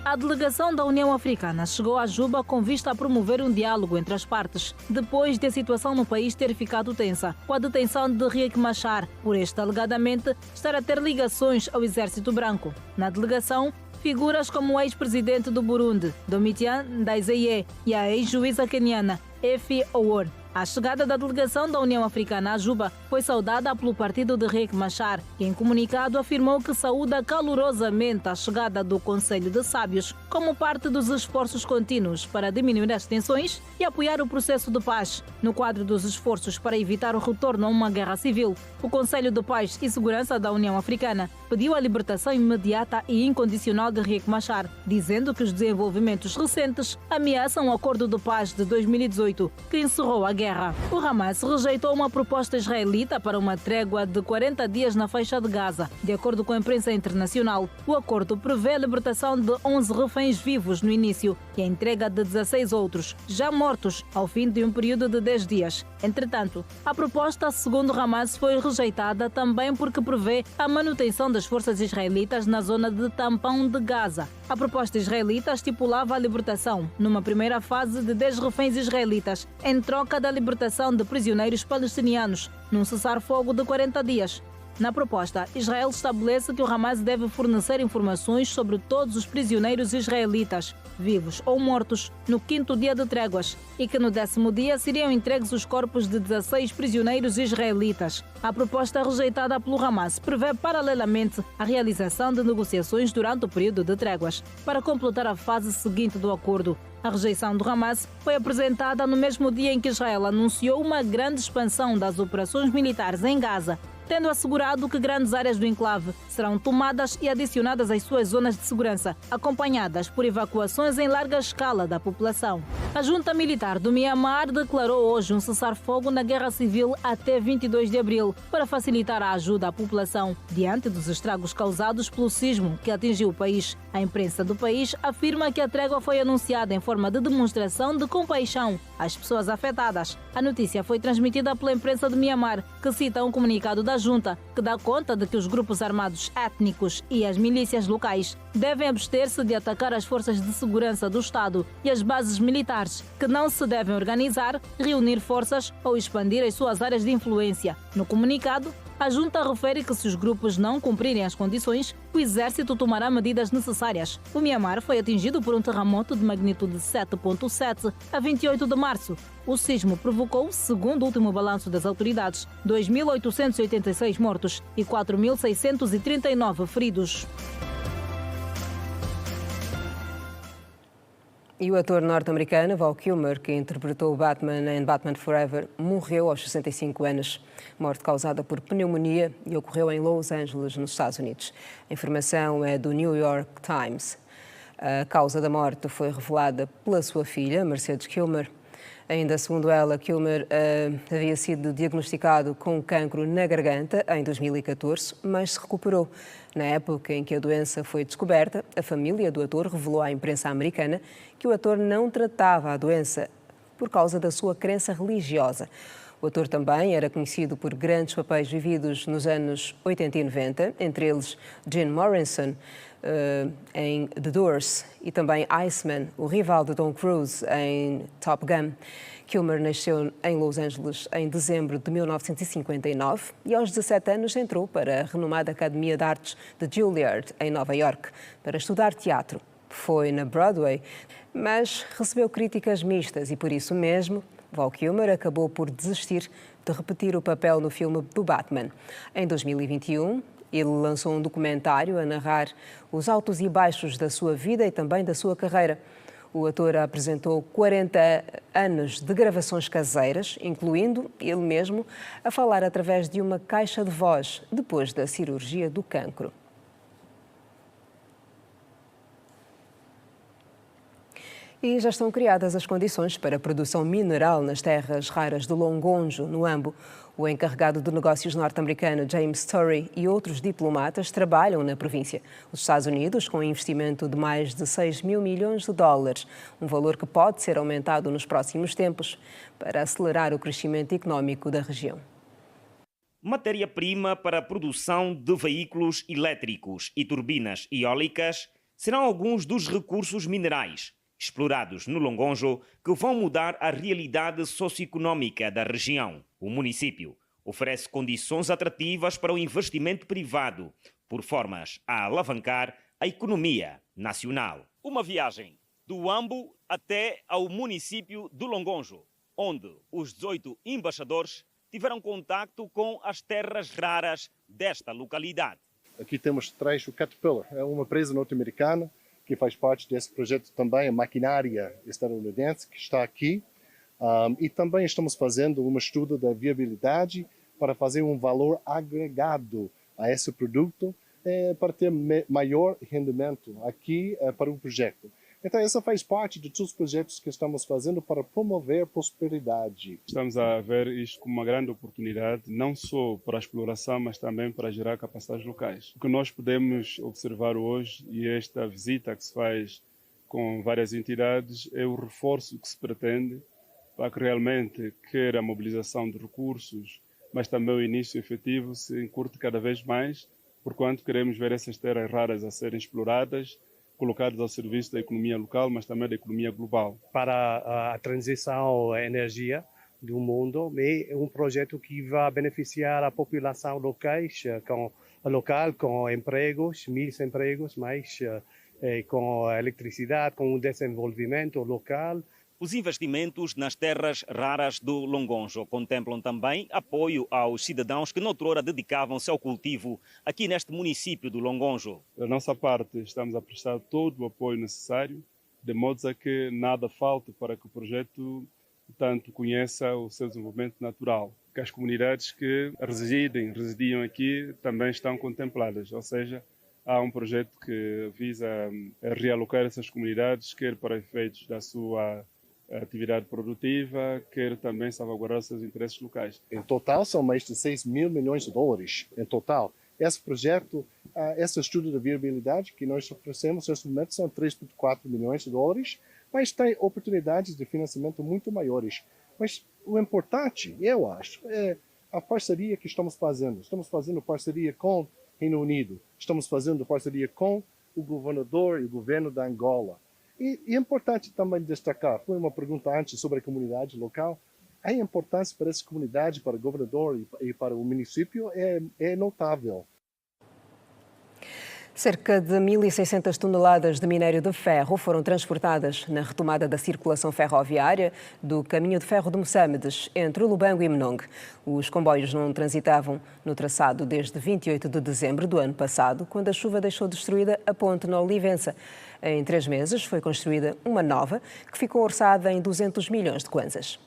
A delegação da União Africana chegou a Juba com vista a promover um diálogo entre as partes, depois de a situação no país ter ficado tensa, com a detenção de Riek Machar, por este alegadamente estar a ter ligações ao Exército Branco. Na delegação, figuras como o ex-presidente do Burundi, Domitian Ndayizeye, e a ex-juíza queniana, Effie Owor. A chegada da delegação da União Africana a Juba foi saudada pelo partido de Riek Machar, que em comunicado afirmou que saúda calorosamente a chegada do Conselho de Sábios como parte dos esforços contínuos para diminuir as tensões e apoiar o processo de paz. No quadro dos esforços para evitar o retorno a uma guerra civil, o Conselho de Paz e Segurança da União Africana pediu a libertação imediata e incondicional de Riek Machar, dizendo que os desenvolvimentos recentes ameaçam o acordo de paz de 2018, que encerrou a guerra. O Hamas rejeitou uma proposta israelita para uma trégua de 40 dias na faixa de Gaza. De acordo com a imprensa internacional, o acordo prevê a libertação de 11 reféns vivos no início e a entrega de 16 outros, já mortos, ao fim de um período de 10 dias. Entretanto, a proposta, segundo Hamas, foi rejeitada também porque prevê a manutenção das forças israelitas na zona de tampão de Gaza. A proposta israelita estipulava a libertação, numa primeira fase, de 10 reféns israelitas, em troca da libertação de prisioneiros palestinianos, num cessar-fogo de 40 dias. Na proposta, Israel estabelece que o Hamas deve fornecer informações sobre todos os prisioneiros israelitas, vivos ou mortos, no 5º dia de tréguas, e que no 10º dia seriam entregues os corpos de 16 prisioneiros israelitas. A proposta rejeitada pelo Hamas prevê paralelamente a realização de negociações durante o período de tréguas, para completar a fase seguinte do acordo. A rejeição do Hamas foi apresentada no mesmo dia em que Israel anunciou uma grande expansão das operações militares em Gaza, tendo assegurado que grandes áreas do enclave serão tomadas e adicionadas às suas zonas de segurança, acompanhadas por evacuações em larga escala da população. A junta militar do Mianmar declarou hoje um cessar-fogo na guerra civil até 22 de abril, para facilitar a ajuda à população, diante dos estragos causados pelo sismo que atingiu o país. A imprensa do país afirma que a trégua foi anunciada em forma de demonstração de compaixão às pessoas afetadas. A notícia foi transmitida pela imprensa de Mianmar, que cita um comunicado da junta que dá conta de que os grupos armados étnicos e as milícias locais devem abster-se de atacar as forças de segurança do Estado e as bases militares, que não se devem organizar, reunir forças ou expandir as suas áreas de influência. No comunicado, a junta refere que se os grupos não cumprirem as condições, o exército tomará medidas necessárias. O Mianmar foi atingido por um terremoto de magnitude 7.7 a 28 de março. O sismo provocou, segundo o último balanço das autoridades, 2.886 mortos e 4.639 feridos. E o ator norte-americano Val Kilmer, que interpretou Batman em Batman Forever, morreu aos 65 anos. Morte causada por pneumonia e ocorreu em Los Angeles, nos Estados Unidos. A informação é do New York Times. A causa da morte foi revelada pela sua filha, Mercedes Kilmer. Ainda segundo ela, Kilmer havia sido diagnosticado com cancro na garganta em 2014, mas se recuperou. Na época em que a doença foi descoberta, a família do ator revelou à imprensa americana que o ator não tratava a doença por causa da sua crença religiosa. O ator também era conhecido por grandes papéis vividos nos anos 80 e 90, entre eles Jim Morrison em The Doors e também Iceman, o rival de Tom Cruise em Top Gun. Kilmer nasceu em Los Angeles em dezembro de 1959 e aos 17 anos entrou para a renomada Academia de Artes de Juilliard, em Nova York, para estudar teatro. Foi na Broadway, mas recebeu críticas mistas e por isso mesmo Val Kilmer acabou por desistir de repetir o papel no filme do Batman. Em 2021, ele lançou um documentário a narrar os altos e baixos da sua vida e também da sua carreira. O ator apresentou 40 anos de gravações caseiras, incluindo ele mesmo a falar através de uma caixa de voz depois da cirurgia do cancro. E já estão criadas as condições para a produção mineral nas terras raras do Longonjo, no Ambo. O encarregado de negócios norte-americano James Story e outros diplomatas trabalham na província. Os Estados Unidos, com um investimento de mais de 6 mil milhões de dólares, um valor que pode ser aumentado nos próximos tempos para acelerar o crescimento económico da região. Matéria-prima para a produção de veículos elétricos e turbinas eólicas serão alguns dos recursos minerais explorados no Longonjo que vão mudar a realidade socioeconómica da região. O município oferece condições atrativas para o investimento privado, por formas a alavancar a economia nacional. Uma viagem do Ambo até ao município do Longonjo, onde os 18 embaixadores tiveram contacto com as terras raras desta localidade. Aqui temos trecho Caterpillar, é uma empresa norte-americana que faz parte desse projeto também, a maquinária estadunidense que está aqui. E também estamos fazendo um estudo da viabilidade para fazer um valor agregado a esse produto para ter maior rendimento aqui para o projeto. Então, essa faz parte de todos os projetos que estamos fazendo para promover prosperidade. Estamos a ver isto como uma grande oportunidade, não só para a exploração, mas também para gerar capacidades locais. O que nós podemos observar hoje, e esta visita que se faz com várias entidades, é o reforço que se pretende para que realmente quer a mobilização de recursos, mas também o início efetivo se encurte cada vez mais, porquanto queremos ver essas terras raras a serem exploradas, colocados ao serviço da economia local, mas também da economia global. Para a transição à energia do mundo, é um projeto que vai beneficiar a população local com empregos, 1.000 empregos, mas com eletricidade, com o desenvolvimento local. Os investimentos nas terras raras do Longonjo contemplam também apoio aos cidadãos que noutrora dedicavam-se ao cultivo aqui neste município do Longonjo. Da nossa parte, estamos a prestar todo o apoio necessário, de modo a que nada falte para que o projeto tanto conheça o seu desenvolvimento natural. Que as comunidades que residiam aqui também estão contempladas, ou seja, há um projeto que visa realocar essas comunidades, quer para efeitos da sua atividade produtiva, quer também salvaguardar os seus interesses locais. Em total, são mais de 6 mil milhões de dólares. Em total, esse projeto esse estudo de viabilidade que nós oferecemos neste momento são 3,4 milhões de dólares, mas tem oportunidades de financiamento muito maiores. Mas o importante, eu acho, é a parceria que estamos fazendo. Estamos fazendo parceria com o Reino Unido, estamos fazendo parceria com o governador e o governo da Angola. E é importante também destacar, foi uma pergunta antes sobre a comunidade local, a importância para essa comunidade, para o governador e para o município é notável. Cerca de 1.600 toneladas de minério de ferro foram transportadas na retomada da circulação ferroviária do caminho de ferro de Moçambique, entre Lubango e Menongue. Os comboios não transitavam no traçado desde 28 de dezembro do ano passado, quando a chuva deixou destruída a ponte na Olivença. Em 3 meses foi construída uma nova, que ficou orçada em 200 milhões de kwanzas.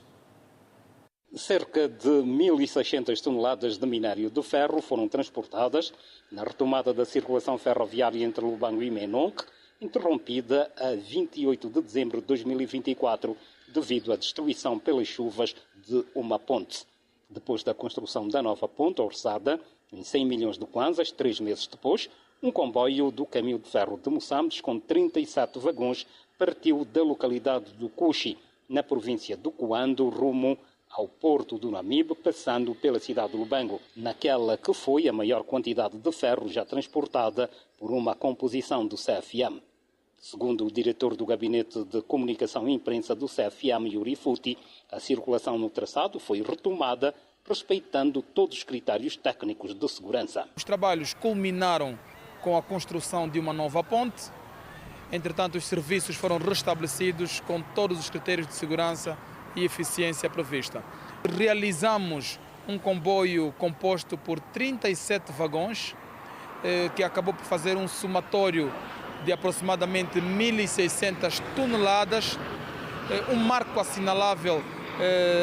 Cerca de 1.600 toneladas de minério de ferro foram transportadas na retomada da circulação ferroviária entre Lubango e Menongue, interrompida a 28 de dezembro de 2024, devido à destruição pelas chuvas de uma ponte. Depois da construção da nova ponte, orçada em 100 milhões de kwanzas, 3 meses depois, um comboio do caminho de ferro de Moçambique com 37 vagões partiu da localidade do Cuxi, na província do Cuando, rumo ao porto do Namibe, passando pela cidade de Lubango, naquela que foi a maior quantidade de ferro já transportada por uma composição do CFM. Segundo o diretor do Gabinete de Comunicação e Imprensa do CFM, Yuri Futi, a circulação no traçado foi retomada, respeitando todos os critérios técnicos de segurança. Os trabalhos culminaram com a construção de uma nova ponte. Entretanto, os serviços foram restabelecidos com todos os critérios de segurança e eficiência prevista. Realizamos um comboio composto por 37 vagões, que acabou por fazer um somatório de aproximadamente 1.600 toneladas, um marco assinalável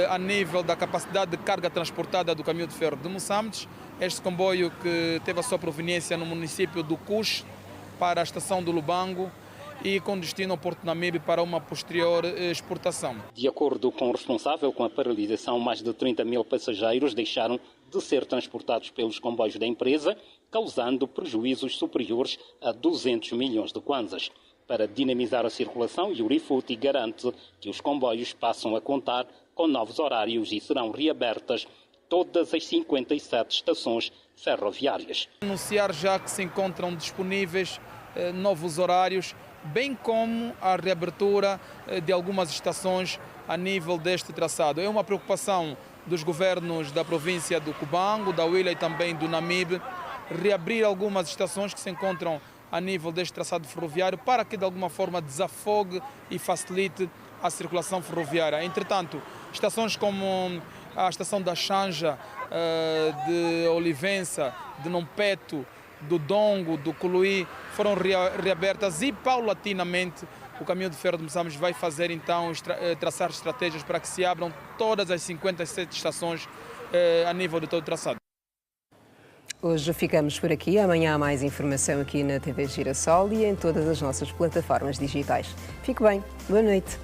a nível da capacidade de carga transportada do caminho de ferro de Moçambique. Este comboio que teve a sua proveniência no município do Cus para a estação do Lubango e com destino ao Porto Namibe para uma posterior exportação. De acordo com o responsável com a paralisação, mais de 30 mil passageiros deixaram de ser transportados pelos comboios da empresa, causando prejuízos superiores a 200 milhões de kwanzas. Para dinamizar a circulação, Yuri Futi garante que os comboios passam a contar com novos horários e serão reabertas todas as 57 estações ferroviárias. Anunciar já que se encontram disponíveis novos horários, bem como a reabertura de algumas estações a nível deste traçado. É uma preocupação dos governos da província do Cubango, da Huila e também do Namibe, reabrir algumas estações que se encontram a nível deste traçado ferroviário para que de alguma forma desafogue e facilite a circulação ferroviária. Entretanto, estações como a estação da Xanja, de Olivença, de Nompeto, do Dongo, do Culuí, foram reabertas e paulatinamente o caminho de ferro de Moçambique vai fazer então traçar estratégias para que se abram todas as 57 estações a nível de todo o traçado. Hoje ficamos por aqui. Amanhã há mais informação aqui na TV Girassol e em todas as nossas plataformas digitais. Fique bem. Boa noite.